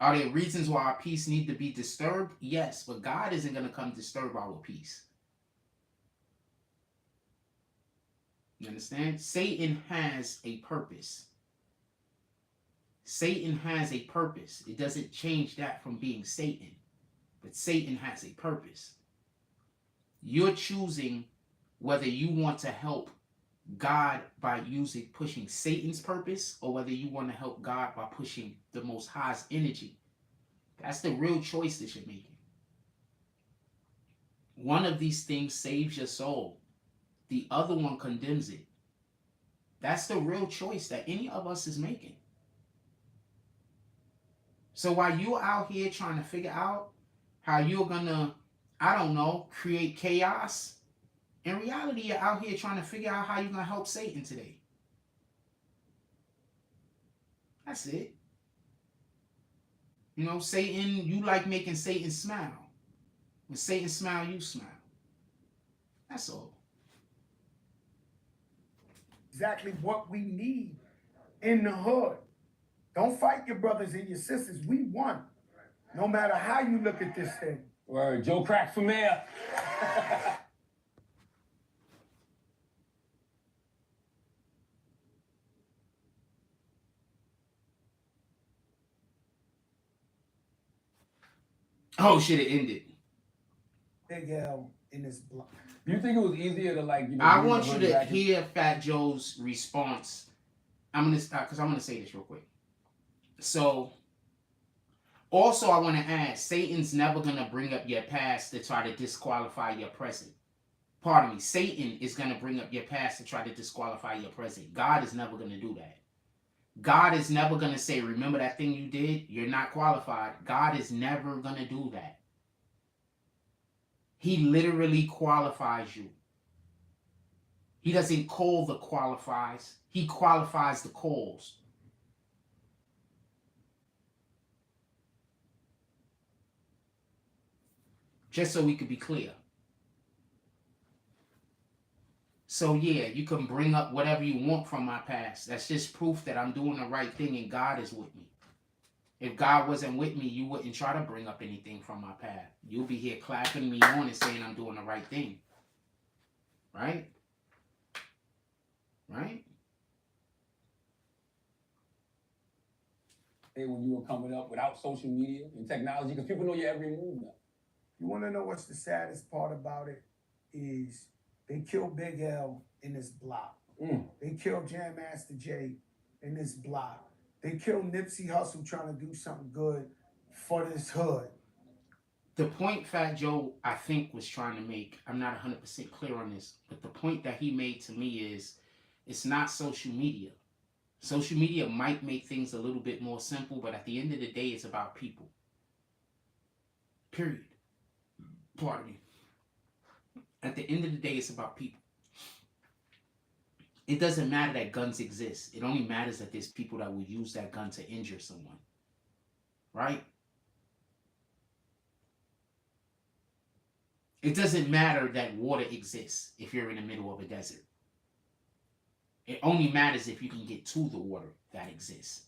Are there reasons why our peace need to be disturbed? Yes, but God isn't going to come disturb our peace. You understand? Satan has a purpose. Satan has a purpose. It doesn't change that from being Satan. But Satan has a purpose. You're choosing whether you want to help God by pushing Satan's purpose, or whether you want to help God by pushing the Most High's energy. That's the real choice that you're making. One of these things saves your soul. The other one condemns it. That's the real choice that any of us is making. So while you're out here trying to figure out how you're going to, create chaos In reality, you're out here trying to figure out how you're going to help Satan today. That's it. You know, Satan, you like making Satan smile. When Satan smile, you smile. That's all. Exactly what we need in the hood. Don't fight your brothers and your sisters. We won. No matter how you look at this thing. Word, Joe Crack for mayor. Oh shit, it ended. Big L in this block. Do you think it was easier to like, you know? I want you to hear Fat Joe's response. I'm gonna stop because I'm gonna say this real quick. So, also I want to add, Satan's never gonna bring up your past to try to disqualify your present. Pardon me. Satan is gonna bring up your past to try to disqualify your present. God is never gonna do that. God is never gonna say, "Remember that thing you did? You're not qualified." God is never gonna do that. He literally qualifies you. He doesn't call the qualifies. He qualifies the calls. Just so we could be clear. So yeah, you can bring up whatever you want from my past. That's just proof that I'm doing the right thing and God is with me. If God wasn't with me, you wouldn't try to bring up anything from my past. You'll be here clapping me on and saying I'm doing the right thing. Right? Right? When you were coming up without social media and technology, because people know your every move now. You want to know what's the saddest part about it? Is they killed Big L in this block. They killed Jam Master Jay in this block. They killed Nipsey Hussle trying to do something good for this hood. The point Fat Joe, I think, was trying to make, I'm not 100% clear on this, but the point that he made to me is, it's not social media. Social media might make things a little bit more simple, but at the end of the day, it's about people. Period. Pardon me. At the end of the day, it's about people. It doesn't matter that guns exist. It only matters that there's people that will use that gun to injure someone. Right? It doesn't matter that water exists if you're in the middle of a desert. It only matters if you can get to the water that exists.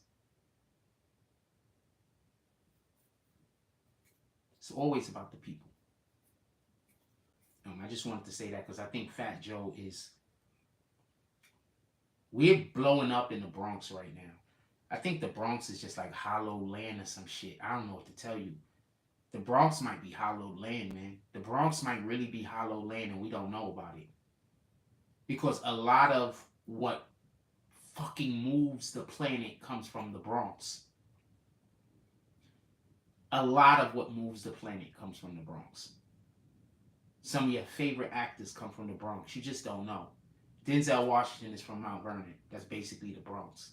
It's always about the people. I just wanted to say that because I think Fat Joe is... We're blowing up in the Bronx right now. I think the Bronx is just like hollow land or some shit. I don't know what to tell you. The Bronx might be hollow land, man. The Bronx might really be hollow land and we don't know about it. Because a lot of what fucking moves the planet comes from the Bronx. A lot of what moves the planet comes from the Bronx. Some of your favorite actors come from the Bronx. You just don't know. Denzel Washington is from Mount Vernon. That's basically the Bronx.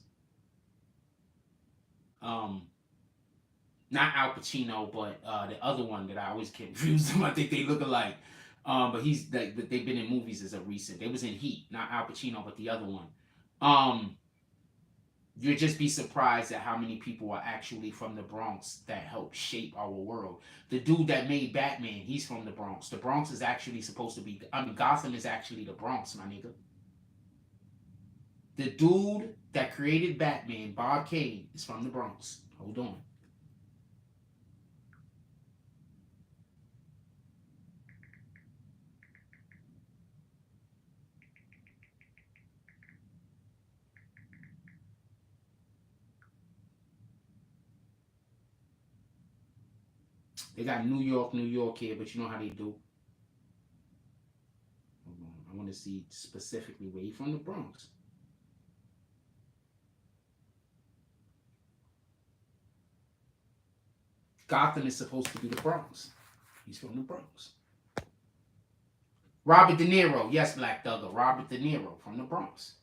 Not Al Pacino, but the other one that I always get confused them. I think they look alike. But he's they've been in movies as a recent. They was in Heat, not Al Pacino, but the other one. You'll just be surprised at how many people are actually from the Bronx that helped shape our world. The dude that made Batman, he's from the Bronx. The Bronx is actually supposed to be... Gotham is actually the Bronx, my nigga. The dude that created Batman, Bob Kane, is from the Bronx. Hold on. They got New York here, but you know how they do. Hold on. I want to see specifically where he's from. The Bronx. Gotham is supposed to be the Bronx. He's from the Bronx. Robert De Niro. Yes, Black Thugger. Robert De Niro from the Bronx.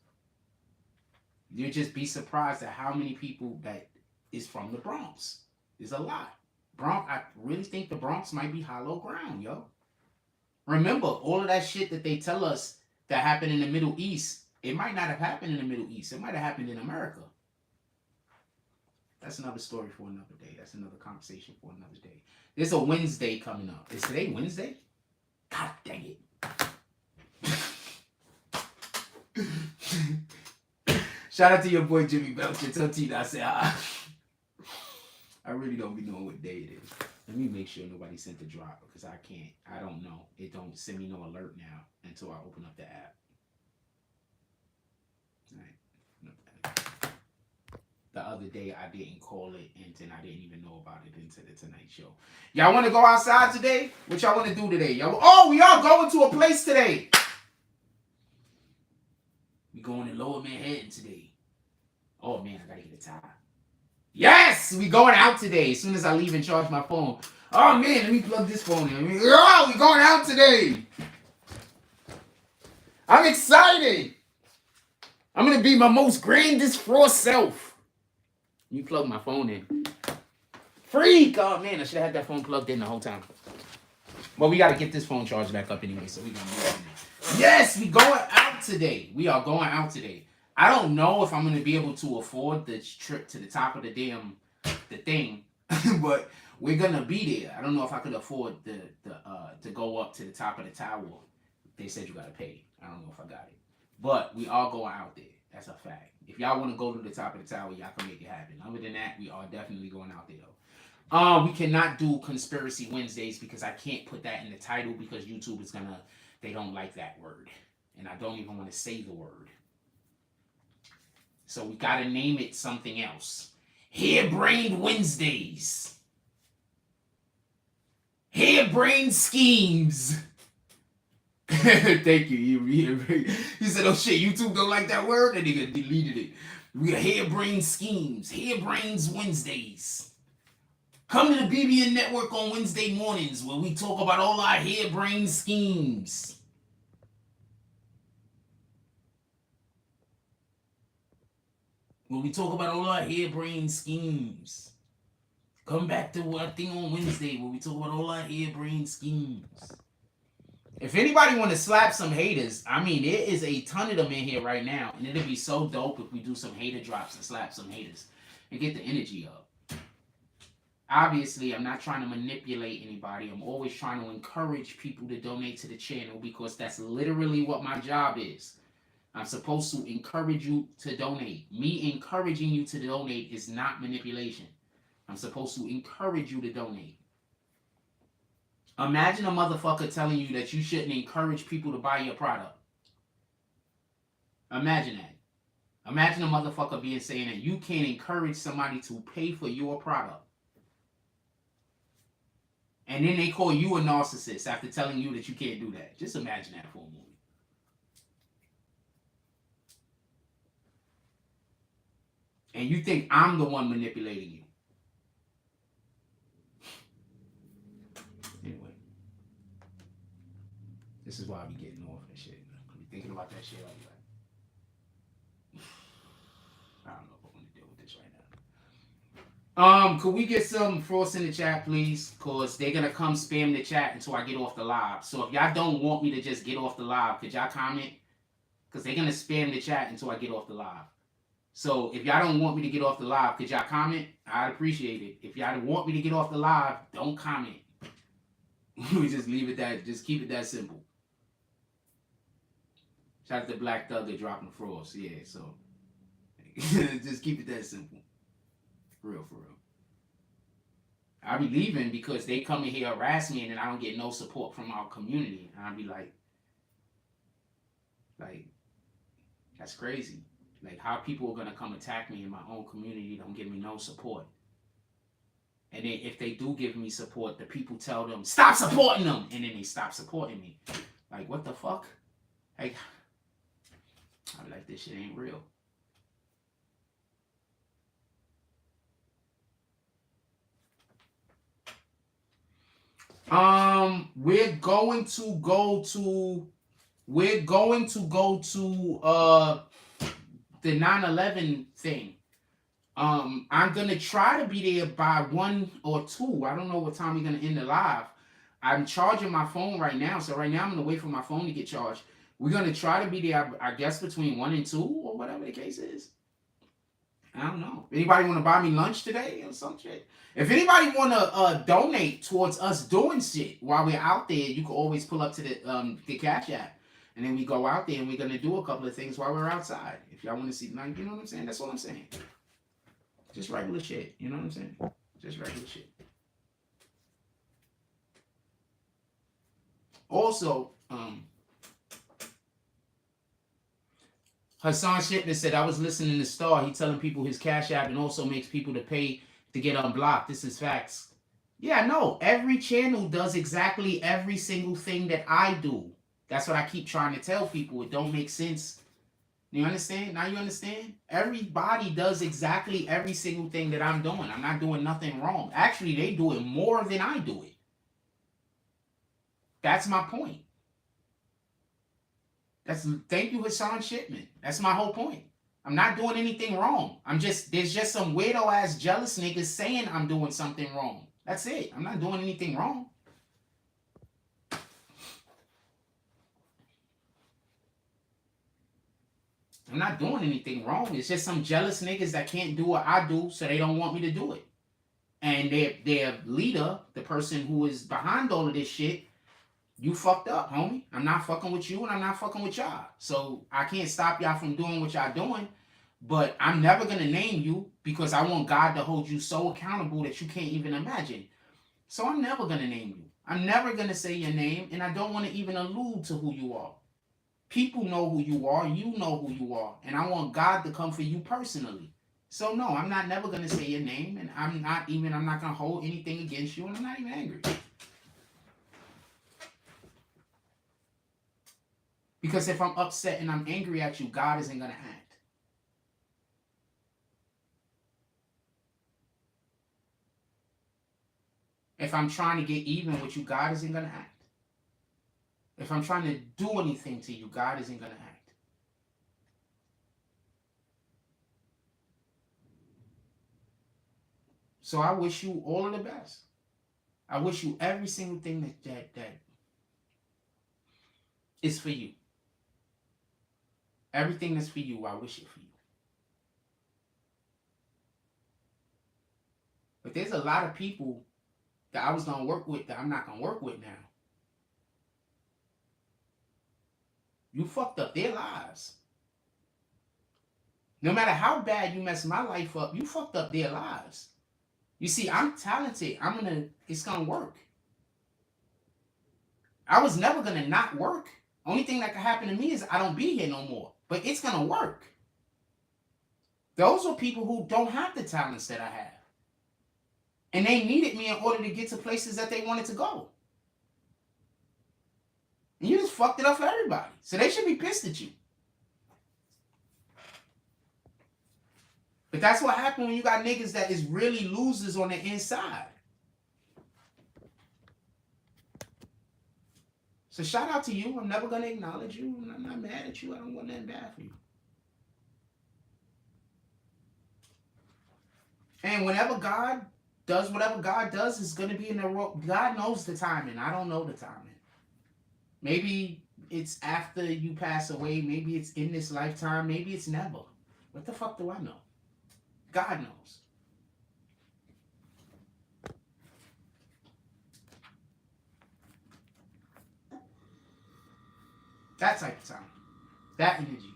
You'll just be surprised at how many people that is from the Bronx. There's a lot. Bronx, I really think the Bronx might be hollow ground, yo. Remember, all of that shit that they tell us that happened in the Middle East, it might not have happened in the Middle East. It might have happened in America. That's another story for another day. That's another conversation for another day. There's a Wednesday coming up. Is today Wednesday? God dang it. Shout out to your boy Jimmy Belcher. Tell Tina I said hi. I really don't be knowing what day it is. Let me make sure nobody sent the drop because I don't know. It don't send me no alert now until I open up the app. All right. The other day I didn't call it and then I didn't even know about it into the Tonight Show. Y'all want to go outside today? What y'all want to do today? Y'all, we are going to a place today. We going to Lower Manhattan today. Oh man, I gotta get a tie. Yes, we going out today. As soon as I leave and charge my phone. Oh man, let me plug this phone in. We going out today. I'm excited. I'm gonna be my most grandest frost self. You plug my phone in. Freak! Oh man, I should have had that phone plugged in the whole time. Well, we gotta get this phone charged back up anyway, so we gonna move on. Yes, we going out today. We are going out today. I don't know if I'm gonna be able to afford the trip to the top of the thing, but we're gonna be there. I don't know if I could afford to go up to the top of the tower. They said you gotta pay. I don't know if I got it, but we are going out there. That's a fact. If y'all want to go to the top of the tower, y'all can make it happen. Other than that, we are definitely going out there though. We cannot do Conspiracy Wednesdays because I can't put that in the title because YouTube is they don't like that word. And I don't even want to say the word. So we got to name it something else. Harebrained Wednesdays. Harebrained Schemes. Thank you. He said, oh shit, YouTube don't like that word? And nigga deleted it. We got Harebrained Schemes. Harebrained Wednesdays. Come to the BBN Network on Wednesday mornings where we talk about all our harebrained schemes. When we talk about all our harebrained schemes. Come back to our thing on Wednesday where we talk about all our harebrained schemes. If anybody want to slap some haters, I mean, there is a ton of them in here right now. And it'll be so dope if we do some hater drops and slap some haters and get the energy up. Obviously, I'm not trying to manipulate anybody. I'm always trying to encourage people to donate to the channel because that's literally what my job is. I'm supposed to encourage you to donate. Me encouraging you to donate is not manipulation. I'm supposed to encourage you to donate. Imagine a motherfucker telling you that you shouldn't encourage people to buy your product. Imagine that. Imagine a motherfucker saying that you can't encourage somebody to pay for your product. And then they call you a narcissist after telling you that you can't do that. Just imagine that for a moment. And you think I'm the one manipulating you. Anyway. This is why I be getting off and shit. I be thinking about that shit. I be like, I don't know if I want to deal with this right now. Could we get some frost in the chat, please? Cause they're gonna come spam the chat until I get off the live. So if y'all don't want me to just get off the live, could y'all comment? Cause they're gonna spam the chat until I get off the live. So if y'all don't want me to get off the live, could y'all comment? I'd appreciate it. If y'all want me to get off the live, don't comment. We just leave it that. Just keep it that simple. Shout out to Black Thugger dropping frost. Yeah, so just keep it that simple. For real. I be leaving because they come in here harass me and then I don't get no support from our community. And I be like, that's crazy. Like how people are gonna come attack me in my own community, don't give me no support. And then if they do give me support, the people tell them, stop supporting them. And then they stop supporting me. Like, what the fuck? Like, I be like, this shit ain't real. We're going to go to the 9/11 thing. I'm gonna try to be there by 1 or 2. I don't know what time we're gonna end the live. I'm charging my phone right now. So right now I'm gonna wait for my phone to get charged. We're gonna try to be there, I guess, between 1 and 2 or whatever the case is. I don't know. Anybody want to buy me lunch today or some shit? If anybody want to donate towards us doing shit while we're out there, you can always pull up to the Cash App. And then we go out there and we're going to do a couple of things while we're outside. If y'all want to see, like, you know what I'm saying? That's all I'm saying. Just regular shit. You know what I'm saying? Just regular shit. Also, Hassan Shipman said, I was listening to Star. He telling people his Cash App and also makes people to pay to get unblocked. This is facts. Yeah, I know. Every channel does exactly every single thing that I do. That's what I keep trying to tell people. It don't make sense. You understand? Now you understand? Everybody does exactly every single thing that I'm doing. I'm not doing nothing wrong. Actually, they do it more than I do it. That's my point. Thank you, Hassan Shipman. That's my whole point. I'm not doing anything wrong. There's just some weirdo ass jealous niggas saying I'm doing something wrong. That's it. I'm not doing anything wrong. I'm not doing anything wrong. It's just some jealous niggas that can't do what I do, so they don't want me to do it. And their leader, the person who is behind all of this shit, you fucked up, homie. I'm not fucking with you and I'm not fucking with y'all. So I can't stop y'all from doing what y'all doing, but I'm never going to name you because I want God to hold you so accountable that you can't even imagine. So I'm never going to name you. I'm never going to say your name, and I don't want to even allude to who you are. People know who you are. You know who you are. And I want God to come for you personally. So no, I'm never going to say your name, and I'm not going to hold anything against you, and I'm not even angry. Because if I'm upset and I'm angry at you, God isn't going to act. If I'm trying to get even with you, God isn't going to act. If I'm trying to do anything to you, God isn't going to act. So I wish you all of the best. I wish you every single thing that is for you. Everything that's for you, I wish it for you. But there's a lot of people that I was going to work with that I'm not going to work with now. You fucked up their lives. No matter how bad you messed my life up, you fucked up their lives. You see, I'm talented. It's going to work. I was never going to not work. Only thing that can happen to me is I don't be here no more. But it's going to work. Those are people who don't have the talents that I have. And they needed me in order to get to places that they wanted to go. And you just fucked it up for everybody. So they should be pissed at you. But that's what happened when you got niggas that is really losers on the inside. So shout out to you. I'm never going to acknowledge you. I'm not mad at you. I don't want nothing bad for you. And whenever God does whatever God does, it's going to be in the road. God knows the timing. I don't know the timing. Maybe it's after you pass away. Maybe it's in this lifetime. Maybe it's never. What the fuck do I know? God knows. That type of time. That energy.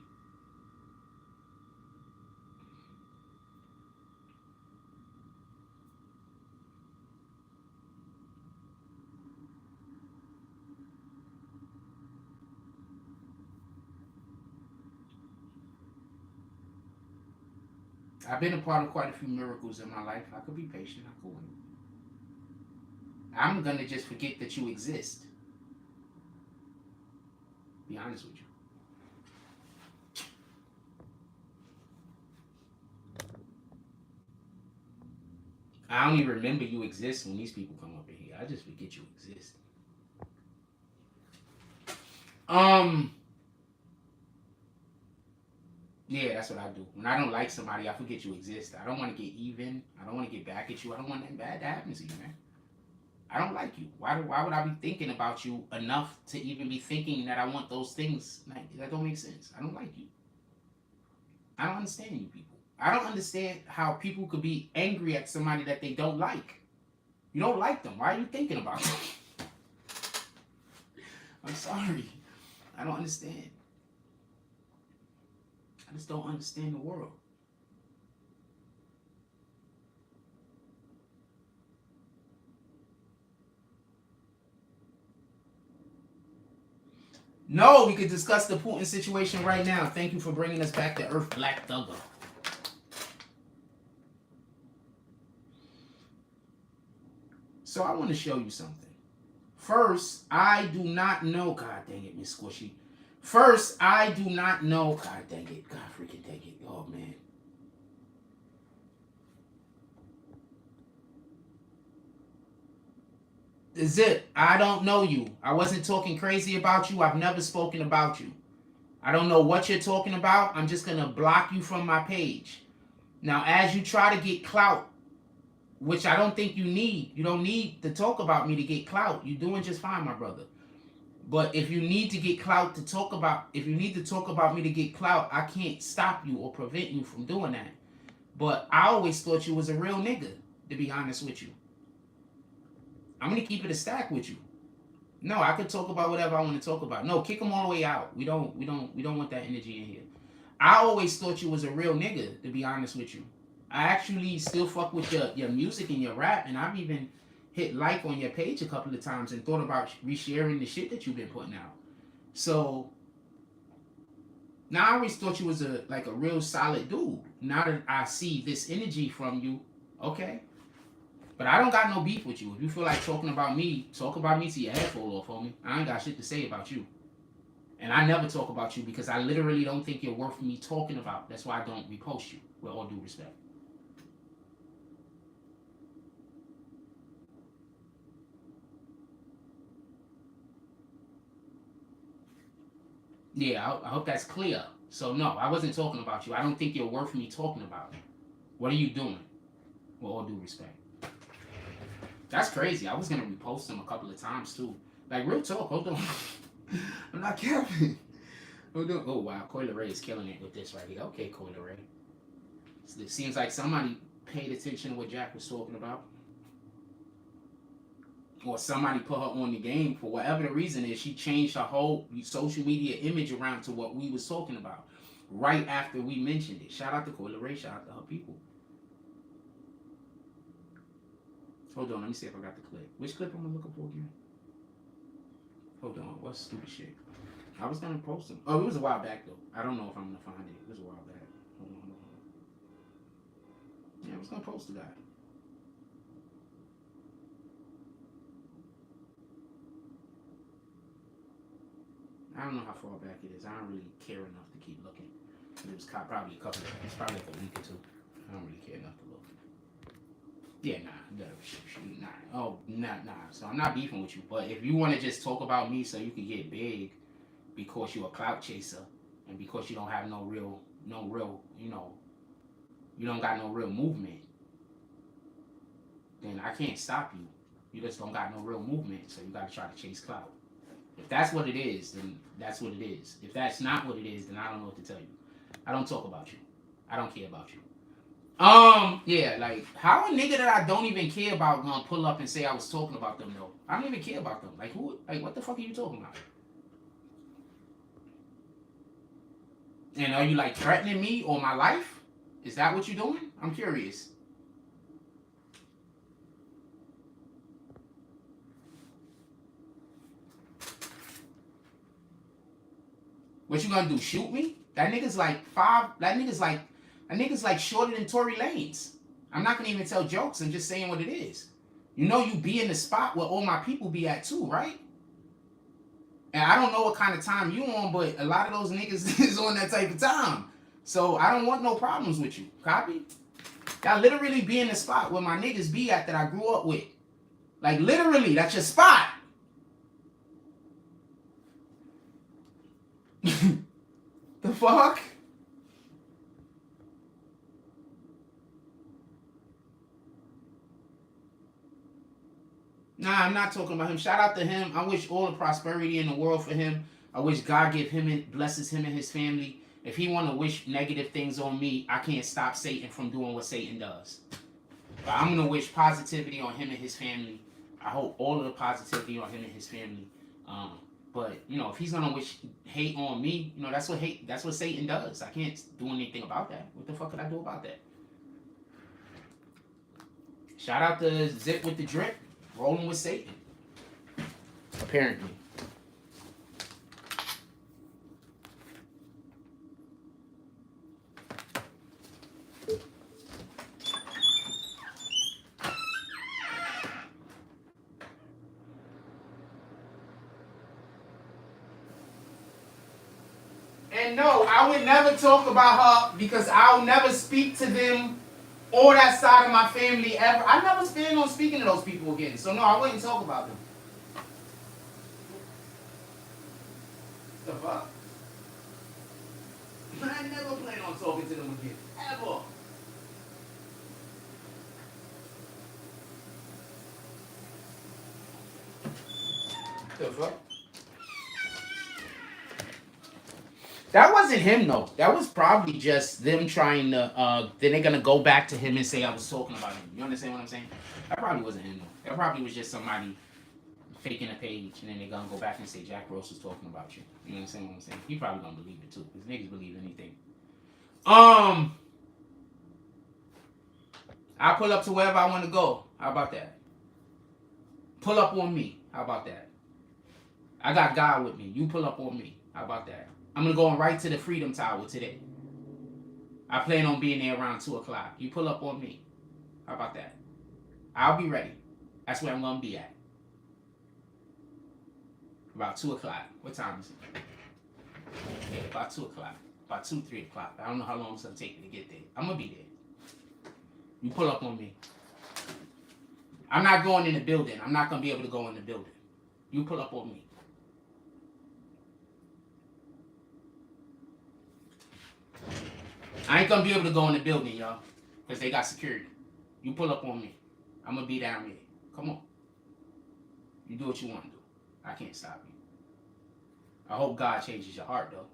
I've been a part of quite a few miracles in my life. I could be patient. I could wait. I'm going to just forget that you exist. Be honest with you. I don't even remember you exist when these people come up in here. I just forget you exist. Yeah, that's what I do. When I don't like somebody, I forget you exist. I don't want to get even. I don't want to get back at you. I don't want nothing bad to happen to you, man. I don't like you. Why would I be thinking about you enough to even be thinking that I want those things? Like, that don't make sense. I don't like you. I don't understand you people. I don't understand how people could be angry at somebody that they don't like. You don't like them. Why are you thinking about them? I'm sorry. I don't understand. I just don't understand the world. No, we could discuss the Putin situation right now. Thank you for bringing us back to Earth, Black Thugger. So I want to show you something. First, I do not know. God dang it, Miss Squishy. First, I do not know. God dang it. God freaking dang it. Oh, man. Is it? I don't know you. I wasn't talking crazy about you. I've never spoken about you. I don't know what you're talking about. I'm just going to block you from my page. Now, as you try to get clout, which I don't think you need. You don't need to talk about me to get clout. You're doing just fine, my brother. But if you need to get clout to talk about, if you need to talk about me to get clout, I can't stop you or prevent you from doing that. But I always thought you was a real nigga, to be honest with you. I'm going to keep it a stack with you. No, I could talk about whatever I want to talk about. No, kick them all the way out. We don't want that energy in here. I always thought you was a real nigga, to be honest with you. I actually still fuck with your music and your rap, and I've even hit like on your page a couple of times and thought about resharing the shit that you've been putting out. So now I always thought you was a real solid dude. Now that I see this energy from you, okay. But I don't got no beef with you. If you feel like talking about me, talk about me till your head fall off, homie. I ain't got shit to say about you. And I never talk about you because I literally don't think you're worth me talking about. That's why I don't repost you, with all due respect. Yeah, I hope that's clear. So no, I wasn't talking about you. I don't think you're worth me talking about. What are you doing? With all due respect. That's crazy. I was gonna repost him a couple of times too. Like, real talk, hold on. I'm not capping. Hold on. Oh wow, Coyle Ray is killing it with this right here. Okay, Coyle Ray. It seems like somebody paid attention to what Jack was talking about. Or somebody put her on the game for whatever the reason is. She changed her whole social media image around to what we was talking about right after we mentioned it. Shout out to Coyle Ray. Shout out to her people. Hold on, let me see if I got the clip. Which clip am I looking for again? Hold on, what's stupid shit? I was gonna post them. Oh, it was a while back though. I don't know if I'm gonna find it. It was a while back. Hold on. Yeah, I was gonna post the guy. I don't know how far back it is. I don't really care enough to keep looking. It was probably a couple of, it's probably like a week or two. I don't really care enough to look. Yeah, nah. Oh, nah. So I'm not beefing with you. But if you want to just talk about me so you can get big because you're a clout chaser and because you don't have no real, you don't got no real movement, then I can't stop you. You just don't got no real movement, so you got to try to chase clout. If that's what it is, then that's what it is. If that's not what it is, then I don't know what to tell you. I don't talk about you. I don't care about you. Yeah, like, how a nigga that I don't even care about gonna pull up and say I was talking about them though? I don't even care about them. Like, who? Like, what the fuck are you talking about? And are you like threatening me or my life? Is that what you're doing? I'm curious. What you gonna do? Shoot me? That nigga's like five. That nigga's like shorter than Tory Lanez. I'm not gonna even tell jokes. I'm just saying what it is. You know, you be in the spot where all my people be at too, right? And I don't know what kind of time you on, but a lot of those niggas is on that type of time. So I don't want no problems with you. Copy? Y'all literally be in the spot where my niggas be at that I grew up with. Like, literally, that's your spot. The fuck? Nah, I'm not talking about him. Shout out to him. I wish all the prosperity in the world for him. I wish God give him and blesses him and his family. If he want to wish negative things on me, I can't stop Satan from doing what Satan does. But I'm going to wish positivity on him and his family. I hope all of the positivity on him and his family. But, you know, if he's going to wish hate on me, you know, that's what Satan does. I can't do anything about that. What the fuck could I do about that? Shout out to Zip with the Drip, rolling with Satan. Apparently. And no, I would never talk about her because I'll never speak to them or that side of my family ever. I never plan on speaking to those people again. So no, I wouldn't talk about them. The fuck? I never plan on talking to them again. Ever. The fuck? That wasn't him though. That was probably just them trying to then they're gonna go back to him and say I was talking about him. You understand what I'm saying? That probably wasn't him though. That probably was just somebody faking a page and then they're gonna go back and say Jack Ross was talking about you. You understand what I'm saying? He probably gonna believe it too, because niggas believe anything. I'll pull up to wherever I want to go. How about that? Pull up on me. How about that? I got God with me. You pull up on me. How about that? I'm going to go right to the Freedom Tower today. I plan on being there around 2 o'clock. You pull up on me. How about that? I'll be ready. That's where I'm going to be at. About 2 o'clock. What time is it? Yeah, about 2 o'clock. About 2, 3 o'clock. I don't know how long it's going to take me to get there. I'm going to be there. You pull up on me. I'm not going in the building. I'm not going to be able to go in the building. You pull up on me. I ain't gonna be able to go in the building, y'all, because they got security. You pull up on me. I'm gonna be down here. Come on. You do what you want to do. I can't stop you. I hope God changes your heart, though.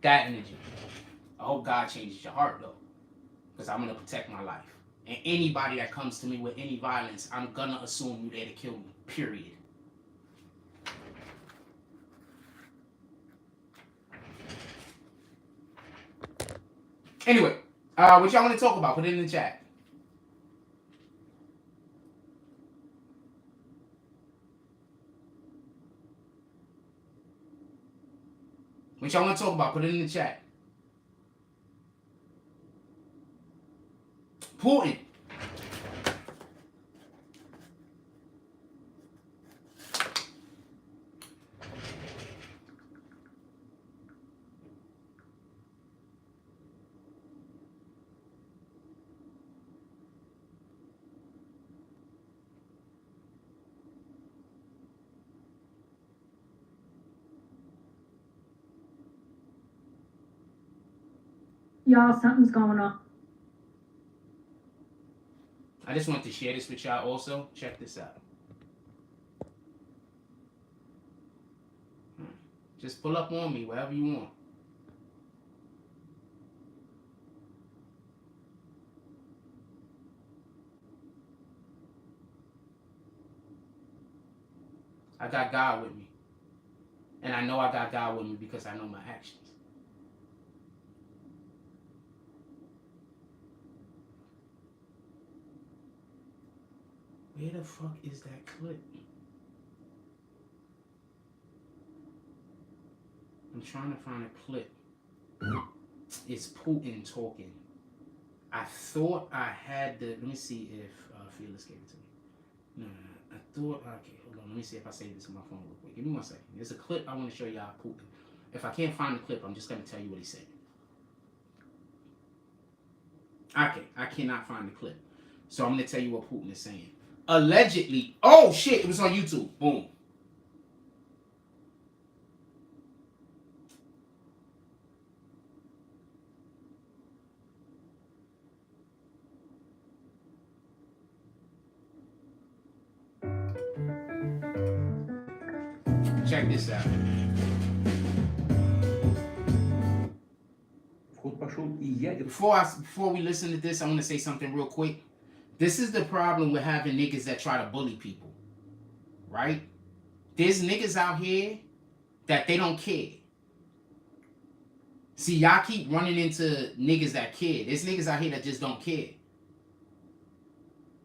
That energy. I hope God changes your heart, though, because I'm gonna protect my life. And anybody that comes to me with any violence, I'm gonna assume you're there to kill me. Period. Anyway, what y'all want to talk about? Put it in the chat. What y'all want to talk about? Put it in the chat. Putin. Y'all, something's going on. I just want to share this with y'all also. Check this out. Just pull up on me wherever you want. I got God with me. And I know I got God with me because I know my actions. Where the fuck is that clip? I'm trying to find a clip. It's Putin talking. I thought I had the... Let me see if Felix gave it to me. No, I thought... Okay, hold on. Let me see if I save this on my phone real quick. Give me 1 second. There's a clip I want to show y'all Putin. If I can't find the clip, I'm just going to tell you what he said. Okay, I cannot find the clip. So I'm going to tell you what Putin is saying. Allegedly... Oh, shit. It was on YouTube. Boom. Check this out. Before we listen to this, I want to say something real quick. This is the problem with having niggas that try to bully people, right? There's niggas out here that they don't care. See, y'all keep running into niggas that care. There's niggas out here that just don't care.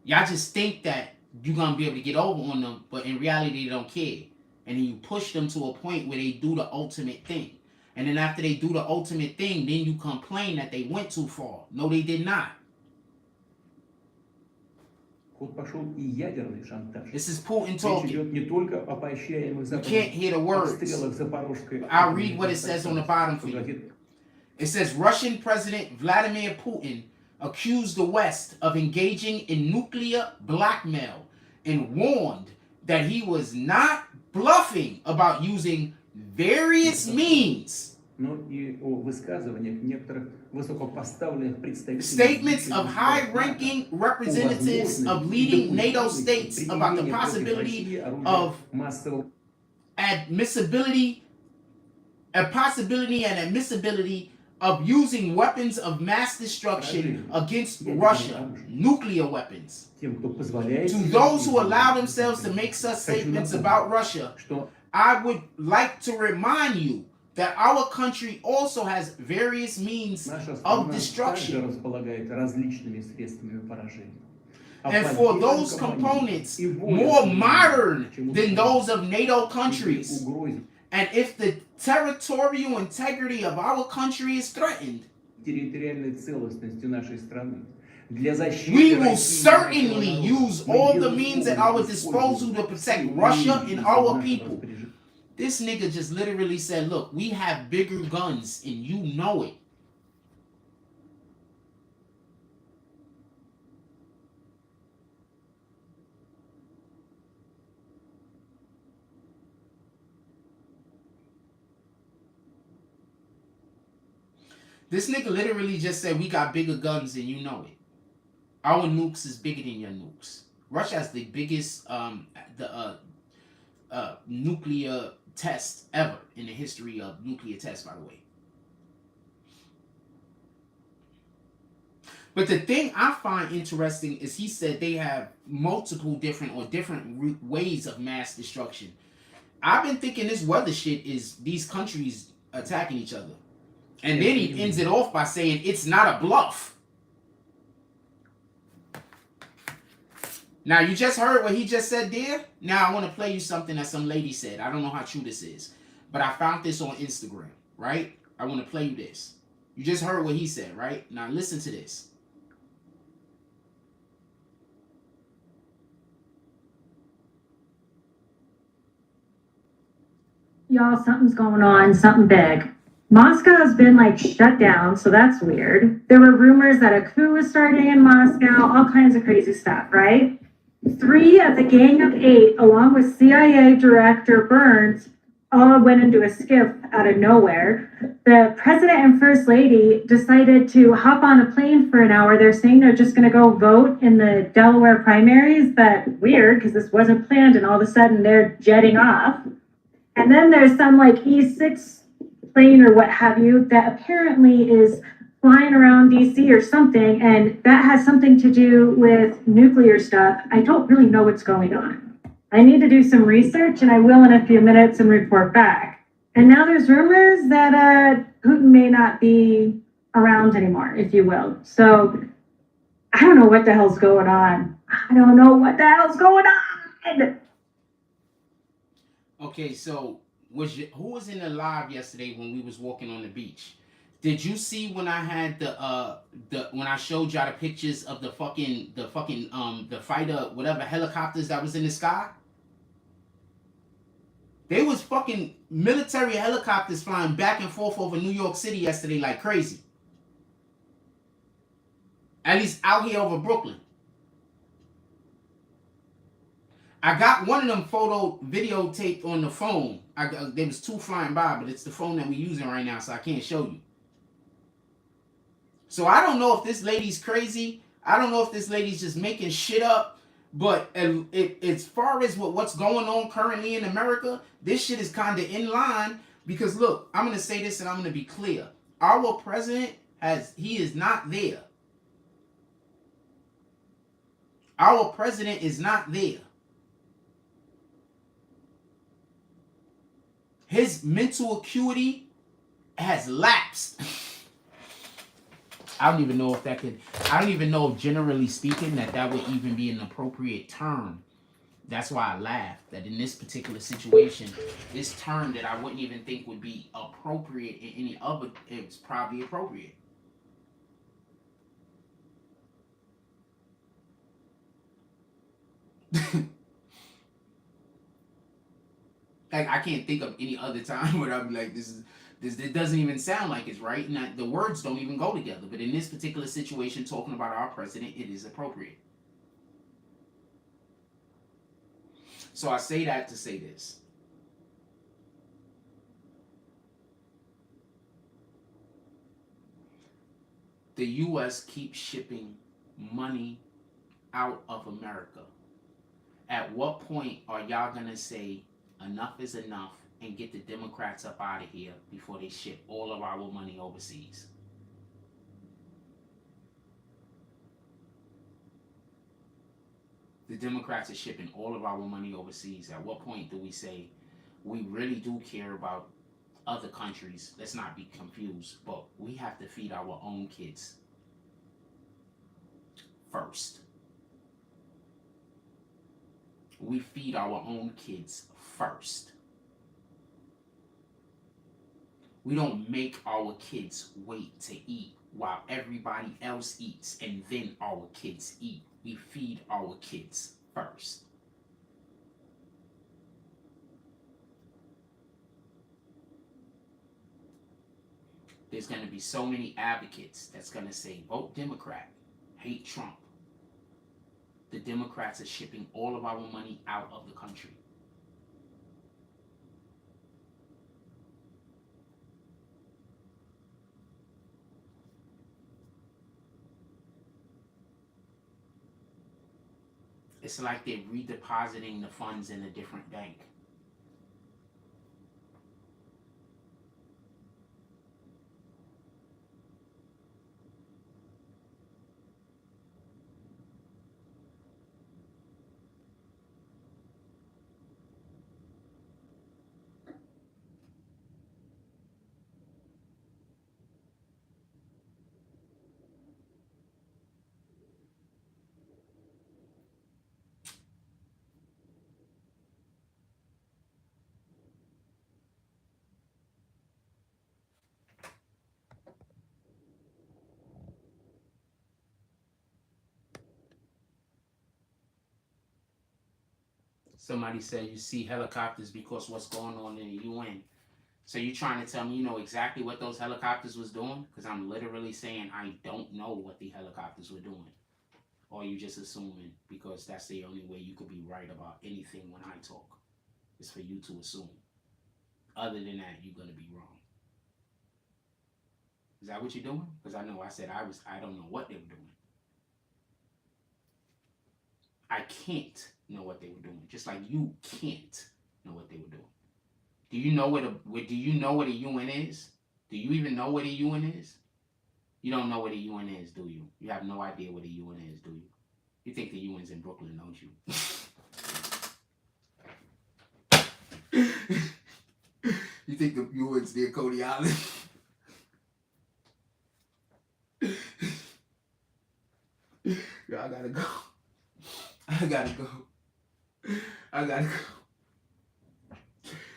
Y'all just think that you're going to be able to get over on them, but in reality, they don't care. And then you push them to a point where they do the ultimate thing. And then after they do the ultimate thing, then you complain that they went too far. No, they did not. This is Putin talking. You can't hear the words. I'll read what it says on the bottom for you. It says, Russian President Vladimir Putin accused the West of engaging in nuclear blackmail and warned that he was not bluffing about using various means. Statements of high-ranking representatives of leading NATO states about the possibility of admissibility of using weapons of mass destruction against Russia, nuclear weapons. To those who allow themselves to make such statements about Russia, I would like to remind you that our country also has various means of destruction. And for those components more modern than those of NATO countries. And if the territorial integrity of our country is threatened, we will certainly use all the means at our disposal to protect Russia and our people. This nigga just literally said, look, we have bigger guns and you know it. This nigga literally just said we got bigger guns and you know it. Our nukes is bigger than your nukes. Russia has the biggest nuclear test ever in the history of nuclear tests, by the way. But the thing I find interesting is he said they have multiple different ways of mass destruction. I've been thinking this weather shit is these countries attacking each other. And then he ends it off by saying it's not a bluff. Now, you just heard what he just said there. Now, I want to play you something that some lady said. I don't know how true this is, but I found this on Instagram, right? I want to play you this. You just heard what he said, right? Now, listen to this. Y'all, something's going on, something big. Moscow has been shut down, so that's weird. There were rumors that a coup was starting in Moscow, all kinds of crazy stuff, right? 3 of the gang of 8, along with CIA Director Burns, all went into a skiff out of nowhere. The president and first lady decided to hop on a plane for an hour. They're saying they're just going to go vote in the Delaware primaries, but weird because this wasn't planned, and all of a sudden they're jetting off. And then there's some E6 plane or what have you that apparently is flying around DC or something, and that has something to do with nuclear stuff. I don't really know what's going on. I need to do some research, and I will in a few minutes and report back. And now there's rumors that Putin may not be around anymore, if you will. So I don't know what the hell's going on. Okay, so who was in the live yesterday when we was walking on the beach? Did you see when I had when I showed y'all the pictures of the fighter whatever helicopters that was in the sky? They was fucking military helicopters flying back and forth over New York City yesterday like crazy. At least out here over Brooklyn. I got one of them videotaped on the phone. There was 2 flying by, but it's the phone that we're using right now, so I can't show you. So I don't know if this lady's crazy. I don't know if this lady's just making shit up. But as far as what's going on currently in America, this shit is kind of in line because look, I'm going to say this and I'm going to be clear. Our president he is not there. Our president is not there. His mental acuity has lapsed. I don't even know if generally speaking that would even be an appropriate term. That's why I laughed that in this particular situation, this term that I wouldn't even think would be appropriate in any other, it's probably appropriate. Like, I can't think of any other time where I'd be like, this it doesn't even sound like it's right. And the words don't even go together. But in this particular situation, talking about our president, it is appropriate. So I say that to say this. The U.S. keeps shipping money out of America. At what point are y'all going to say enough is enough and get the Democrats up out of here before they ship all of our money overseas? The Democrats are shipping all of our money overseas. At what point do we say we really do care about other countries? Let's not be confused, but we have to feed our own kids first. We feed our own kids first. We don't make our kids wait to eat while everybody else eats and then our kids eat. We feed our kids first. There's going to be so many advocates that's going to say, vote Democrat, hate Trump. The Democrats are shipping all of our money out of the country. It's like they're redepositing the funds in a different bank. Somebody said you see helicopters because what's going on in the UN. So you're trying to tell me you know exactly what those helicopters was doing? Because I'm literally saying I don't know what the helicopters were doing. Or you just assuming because that's the only way you could be right about anything when I talk. Is for you to assume. Other than that, you're going to be wrong. Is that what you're doing? Because I know I said I don't know what they were doing. I can't know what they were doing, just like you can't know what they were doing. Do you know what a UN is? Do you even know what a UN is? You don't know what a UN is, do you? You have no idea what a UN is, do you? You think the UN's in Brooklyn, don't you? You think the UN's near Cody Island? Yo, I gotta go.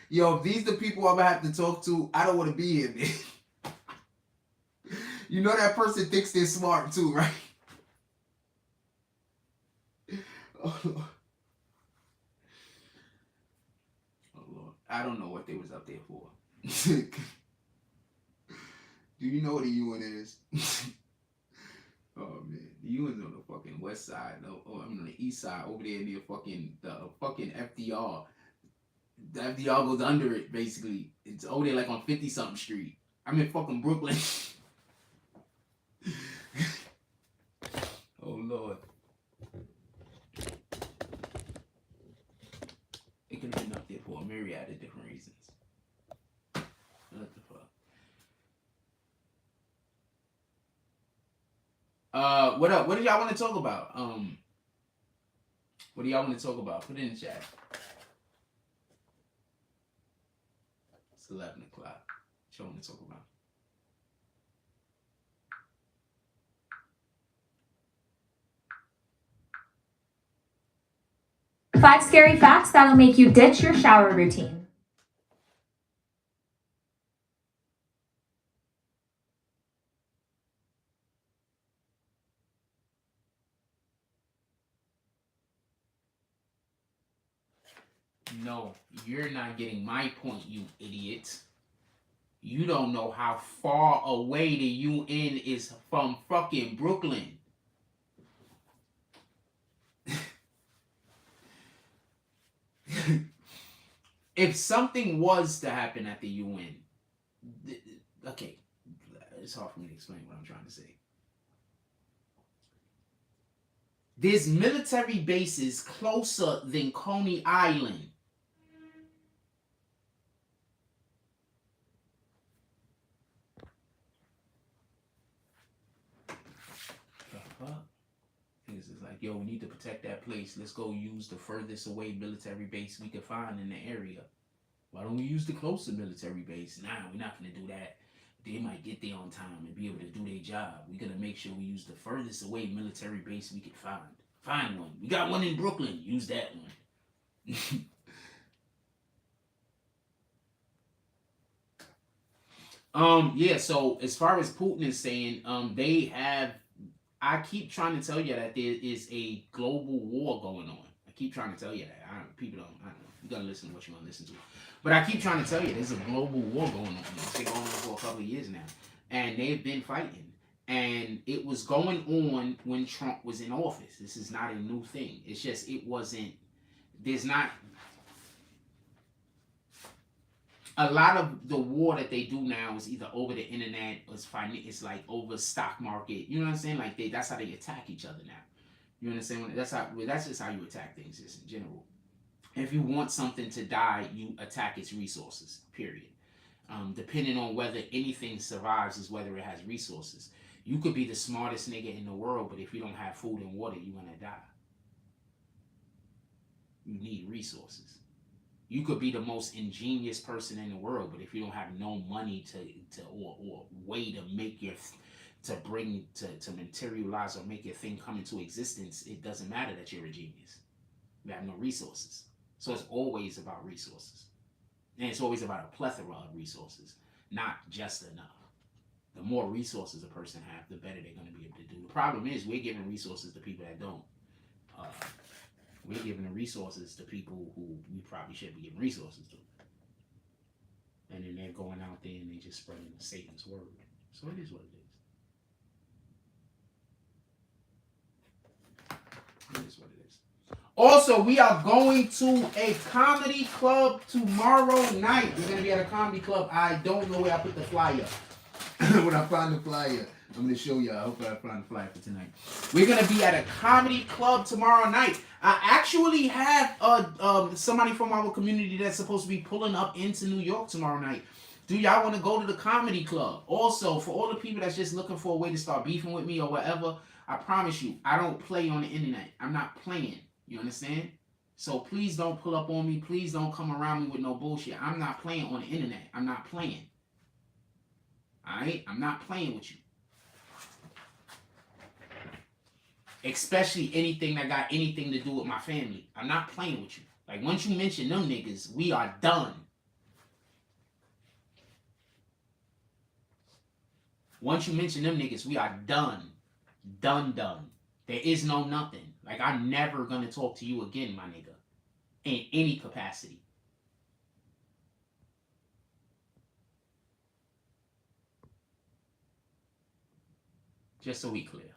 Yo, if these the people I'm gonna have to talk to, I don't want to be here, man. You know that person thinks they're smart too, right? Oh Lord. Oh Lord. I don't know what they was up there for. Do you know what a UN is? Oh man, the UN's on the fucking west side, though. Oh, I'm on the east side, over there near the fucking FDR. The FDR goes under it, basically. It's over there like on 50-something street. I'm in fucking Brooklyn. Oh Lord. myriad of different reasons. What the fuck? What up? What do y'all want to talk about? What do y'all want to talk about? Put it in the chat. It's 11 o'clock. What y'all want to talk about? 5 scary facts that'll make you ditch your shower routine. No, you're not getting my point, you idiot. You don't know how far away the UN is from fucking Brooklyn. If something was to happen at the UN, okay, it's hard for me to explain what I'm trying to say. There's military bases closer than Coney Island. It's like, yo, we need to protect that place. Let's go use the furthest away military base we can find in the area. Why don't we use the closer military base? Nah, we're not going to do that. They might get there on time and be able to do their job. We're going to make sure we use the furthest away military base we can find. Find one. We got one in Brooklyn. Use that one. Yeah, so as far as Putin is saying, they have, I keep trying to tell you that there is a global war going on. I keep trying to tell you that. People don't know. You gotta listen to what you want to listen to. But I keep trying to tell you, there's a global war going on. It's been going on for a couple of years now. And they've been fighting. And it was going on when Trump was in office. This is not a new thing. It's just, it wasn't, there's not, a lot of the war that they do now is either over the internet or it's like over stock market. You know what I'm saying? Like that's how they attack each other now. You understand? That's just how you attack things just in general. If you want something to die, you attack its resources, period. Depending on whether anything survives is whether it has resources. You could be the smartest nigga in the world, but if you don't have food and water, you're going to die. You need resources. You could be the most ingenious person in the world, but if you don't have no money or way to make to materialize or make your thing come into existence, it doesn't matter that you're a genius. You have no resources. So it's always about resources. And it's always about a plethora of resources, not just enough. The more resources a person has, the better they're going to be able to do. The problem is we're giving resources to people that don't. We're giving the resources to people who we probably should be giving resources to. And then they're going out there and they're just spreading Satan's word. So it is what it is. It is what it is. Also, we are going to a comedy club tomorrow night. We're going to be at a comedy club. I don't know where I put the flyer. When I find the flyer, I'm going to show y'all. I hope I find the flyer for tonight. We're going to be at a comedy club tomorrow night. I actually have somebody from our community that's supposed to be pulling up into New York tomorrow night. Do y'all want to go to the comedy club? Also, for all the people that's just looking for a way to start beefing with me or whatever, I promise you, I don't play on the internet. I'm not playing. You understand? So please don't pull up on me. Please don't come around me with no bullshit. I'm not playing on the internet. I'm not playing. Alright? I'm not playing with you. Especially anything that got anything to do with my family. I'm not playing with you. Like, once you mention them niggas, we are done. Once you mention them niggas, we are done. Done. There is no nothing. Like, I'm never gonna talk to you again, my nigga. In any capacity. Just so we clear.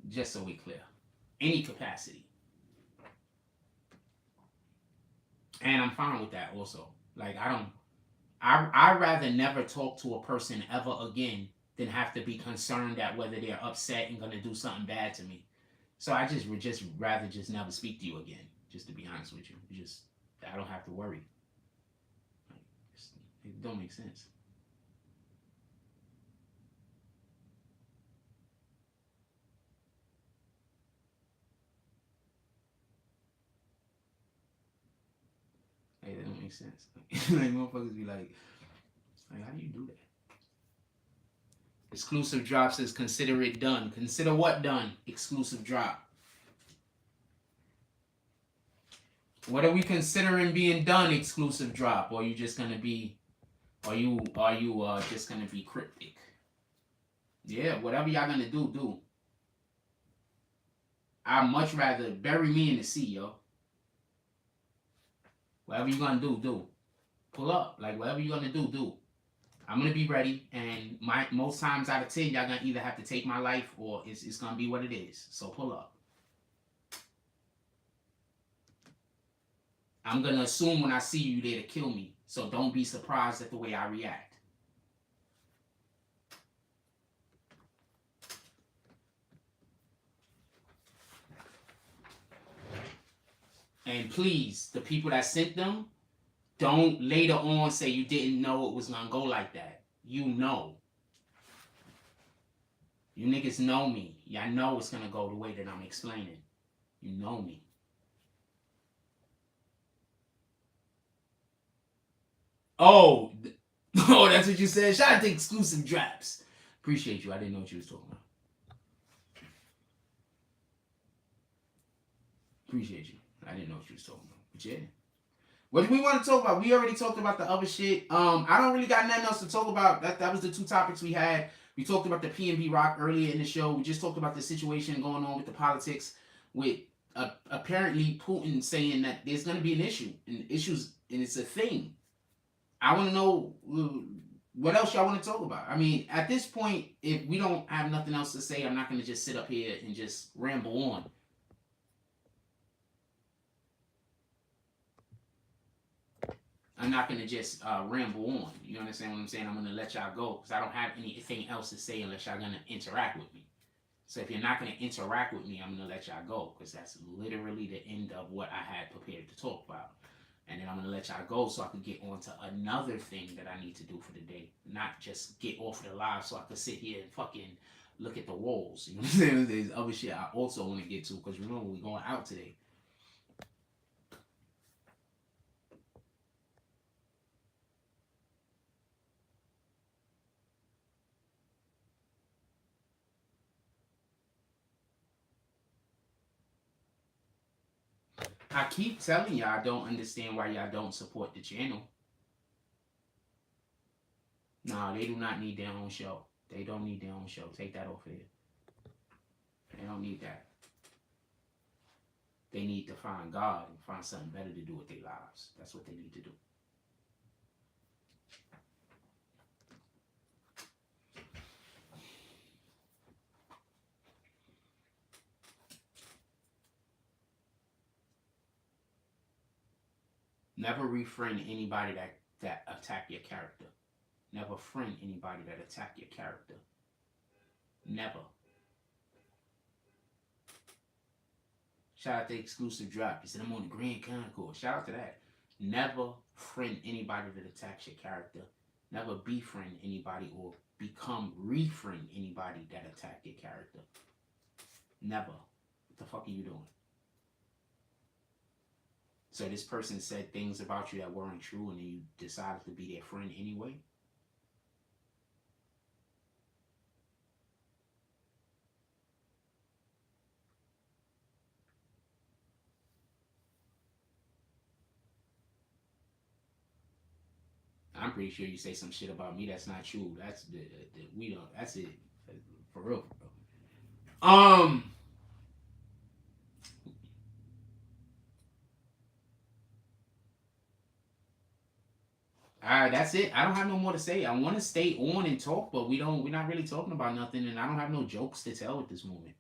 Just so we clear. Any capacity. And I'm fine with that also. Like, I'd rather never talk to a person ever again than have to be concerned that whether they're upset and gonna do something bad to me. So I just would just rather just never speak to you again. Just to be honest with you, I don't have to worry. Like, it don't make sense. Hey, that don't make sense. Like motherfuckers be like, how do you do that? Exclusive drop says consider it done. Consider what done? Exclusive drop. What are we considering being done? Exclusive drop, or are you just gonna be, are you just gonna be cryptic? Yeah, whatever y'all gonna do, do. I'd much rather bury me in the sea, yo. Whatever you gonna do, do. Pull up, like whatever you gonna do, do. I'm gonna be ready, and most times out of 10, y'all gonna either have to take my life or it's gonna be what it is. So pull up. I'm gonna assume when I see you there to kill me. So don't be surprised at the way I react. And please, the people that sent them, don't later on say you didn't know it was gonna go like that. You know. You niggas know me. Y'all know it's gonna go the way that I'm explaining. You know me. Oh, that's what you said. Shout out to exclusive drops. Appreciate you. I didn't know what you was talking about. Appreciate you. I didn't know what you was talking about. But yeah. What do we want to talk about? We already talked about the other shit. I don't really got nothing else to talk about. That was the 2 topics we had. We talked about the PnB Rock earlier in the show. We just talked about the situation going on with the politics with apparently Putin saying that there's going to be an issue. And it's a thing. I want to know what else y'all want to talk about. I mean, at this point, if we don't have nothing else to say, I'm not going to just sit up here and just ramble on. I'm not going to just ramble on. You understand what I'm saying? I'm going to let y'all go because I don't have anything else to say unless y'all going to interact with me. So if you're not going to interact with me, I'm going to let y'all go because that's literally the end of what I had prepared to talk about. And then I'm going to let y'all go so I can get on to another thing that I need to do for the day. Not just get off the live so I can sit here and fucking look at the walls. You know what I'm saying? There's other shit I also want to get to because remember, we're going out today. I keep telling y'all I don't understand why y'all don't support the channel. No, they do not need their own show. They don't need their own show. Take that off here. They don't need that. They need to find God and find something better to do with their lives. That's what they need to do. Never refriend anybody that attack your character. Never friend anybody that attack your character. Never. Shout out to exclusive drop. He said I'm on the Grand Concourse. Shout out to that. Never friend anybody that attacks your character. Never befriend anybody or refriend anybody that attack your character. Never. What the fuck are you doing? So this person said things about you that weren't true and then you decided to be their friend anyway? I'm pretty sure you say some shit about me that's not true. That's we don't. That's it. For real. Alright, that's it. I don't have no more to say. I want to stay on and talk, but we're not really talking about nothing, and I don't have no jokes to tell at this moment.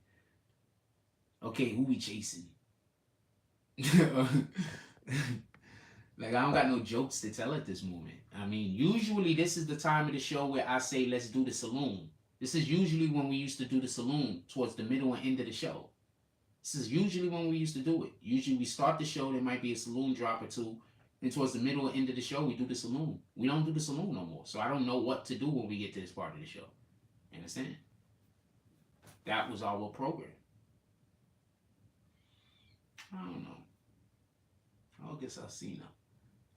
Okay, who we chasing? Like, I don't got no jokes to tell at this moment. I mean, usually this is the time of the show where I say, let's do the saloon. This is usually when we used to do the saloon towards the middle and end of the show. This is usually when we used to do it. Usually we start the show, there might be a saloon drop or two. And towards the middle or end of the show, we do the saloon. We don't do the saloon no more. So I don't know what to do when we get to this part of the show. You understand? That was our program. I don't know. August Alsina.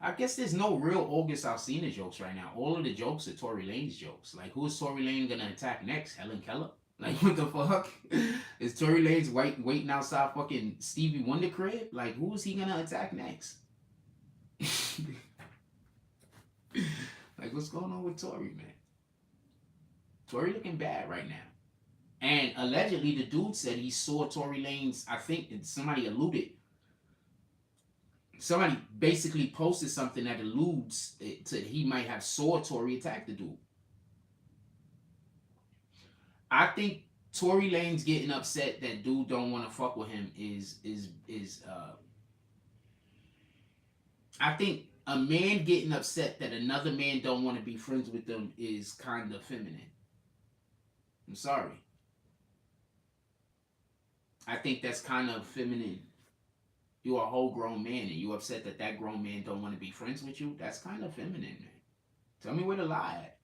I guess there's no real August Alsina jokes right now. All of the jokes are Tory Lane's jokes. Like, who is Tory Lane gonna attack next? Helen Keller? Like, what the fuck? Is Tory Lane's waiting outside fucking Stevie Wonder crib? Like, who is he gonna attack next? Like, what's going on with Tory, man? Tory looking bad right now. And allegedly, the dude said he saw Tory Lane's, I think somebody alluded. Somebody basically posted something that alludes to he might have saw Tory attack the dude. I think Tory Lane's getting upset that dude don't want to fuck with him is I think a man getting upset that another man don't want to be friends with them is kind of feminine. I'm sorry. I think that's kind of feminine. You're a whole grown man and you upset that that grown man don't want to be friends with you. That's kind of feminine, man. Tell me where to lie at.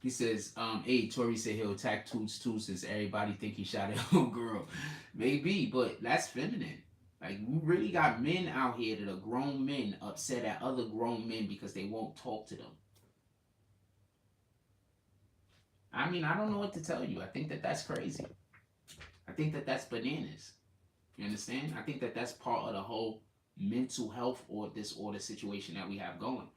He says, hey, Tory said he'll attack Toots too since everybody think he shot a little girl. Maybe, but that's feminine. Like, we really got men out here that are grown men upset at other grown men because they won't talk to them. I mean, I don't know what to tell you. I think that that's crazy. I think that that's bananas. You understand? I think that that's part of the whole mental health or disorder situation that we have going.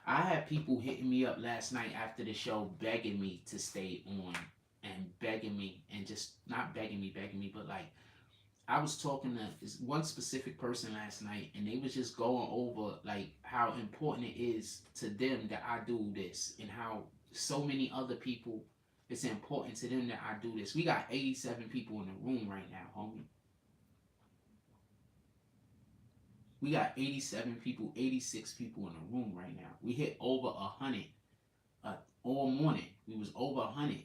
I had people hitting me up last night after the show begging me to stay on and begging me and just not begging me, but like I was talking to this one specific person last night and they was just going over like how important it is to them that I do this and how so many other people, it's important to them that I do this. We got 87 people in the room right now, homie. We got 87 people, 86 people in the room right now. We hit over 100 all morning. We was over 100.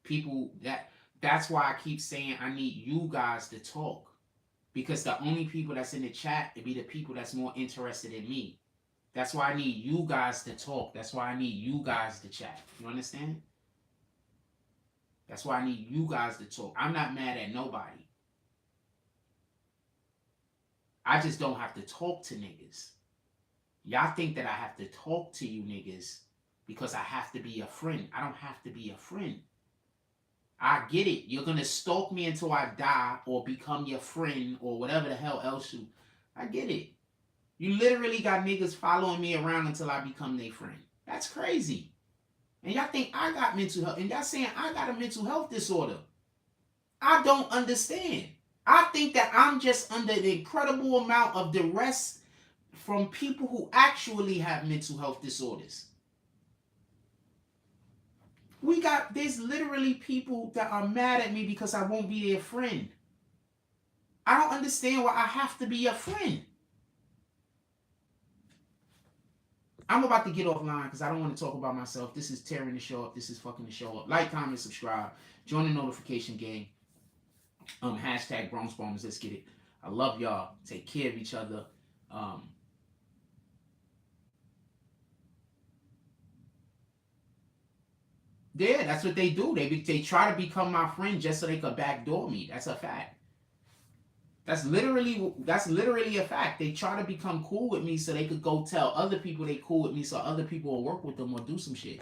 People, that's why I keep saying I need you guys to talk. Because the only people that's in the chat would be the people that's more interested in me. That's why I need you guys to talk. That's why I need you guys to chat. You understand? That's why I need you guys to talk. I'm not mad at nobody. I just don't have to talk to niggas. Y'all think that I have to talk to you niggas because I have to be a friend. I don't have to be a friend. I get it. You're going to stalk me until I die or become your friend or whatever the hell else you... I get it. You literally got niggas following me around until I become their friend. That's crazy. And y'all think I got mental health. And y'all saying I got a mental health disorder. I don't understand. I think that I'm just under an incredible amount of duress from people who actually have mental health disorders. There's literally people that are mad at me because I won't be their friend. I don't understand why I have to be a friend. I'm about to get offline because I don't want to talk about myself. This is tearing the show up. This is fucking the show up. Like, comment, subscribe. Join the notification gang. Hashtag Bronx Bombers. Let's get it. I love y'all. Take care of each other. Yeah, that's what they do. They try to become my friend just so they could backdoor me. That's a fact. That's literally a fact. They try to become cool with me so they could go tell other people they cool with me so other people will work with them or do some shit.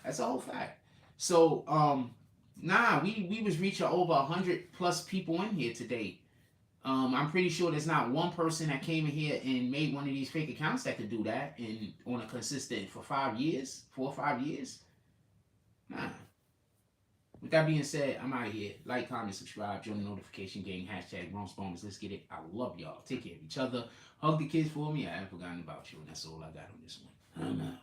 That's a whole fact. So, we was reaching over 100 plus people in here today. I'm pretty sure there's not one person that came in here and made one of these fake accounts that could do that and on a consistent for 4 or 5 years. Nah. With that being said, I'm out of here. Like, comment, subscribe, join the notification gang. Hashtag Bronx Bombers. Let's get it. I love y'all. Take care of each other. Hug the kids for me. I haven't forgotten about you. And that's all I got on this one. I'm out.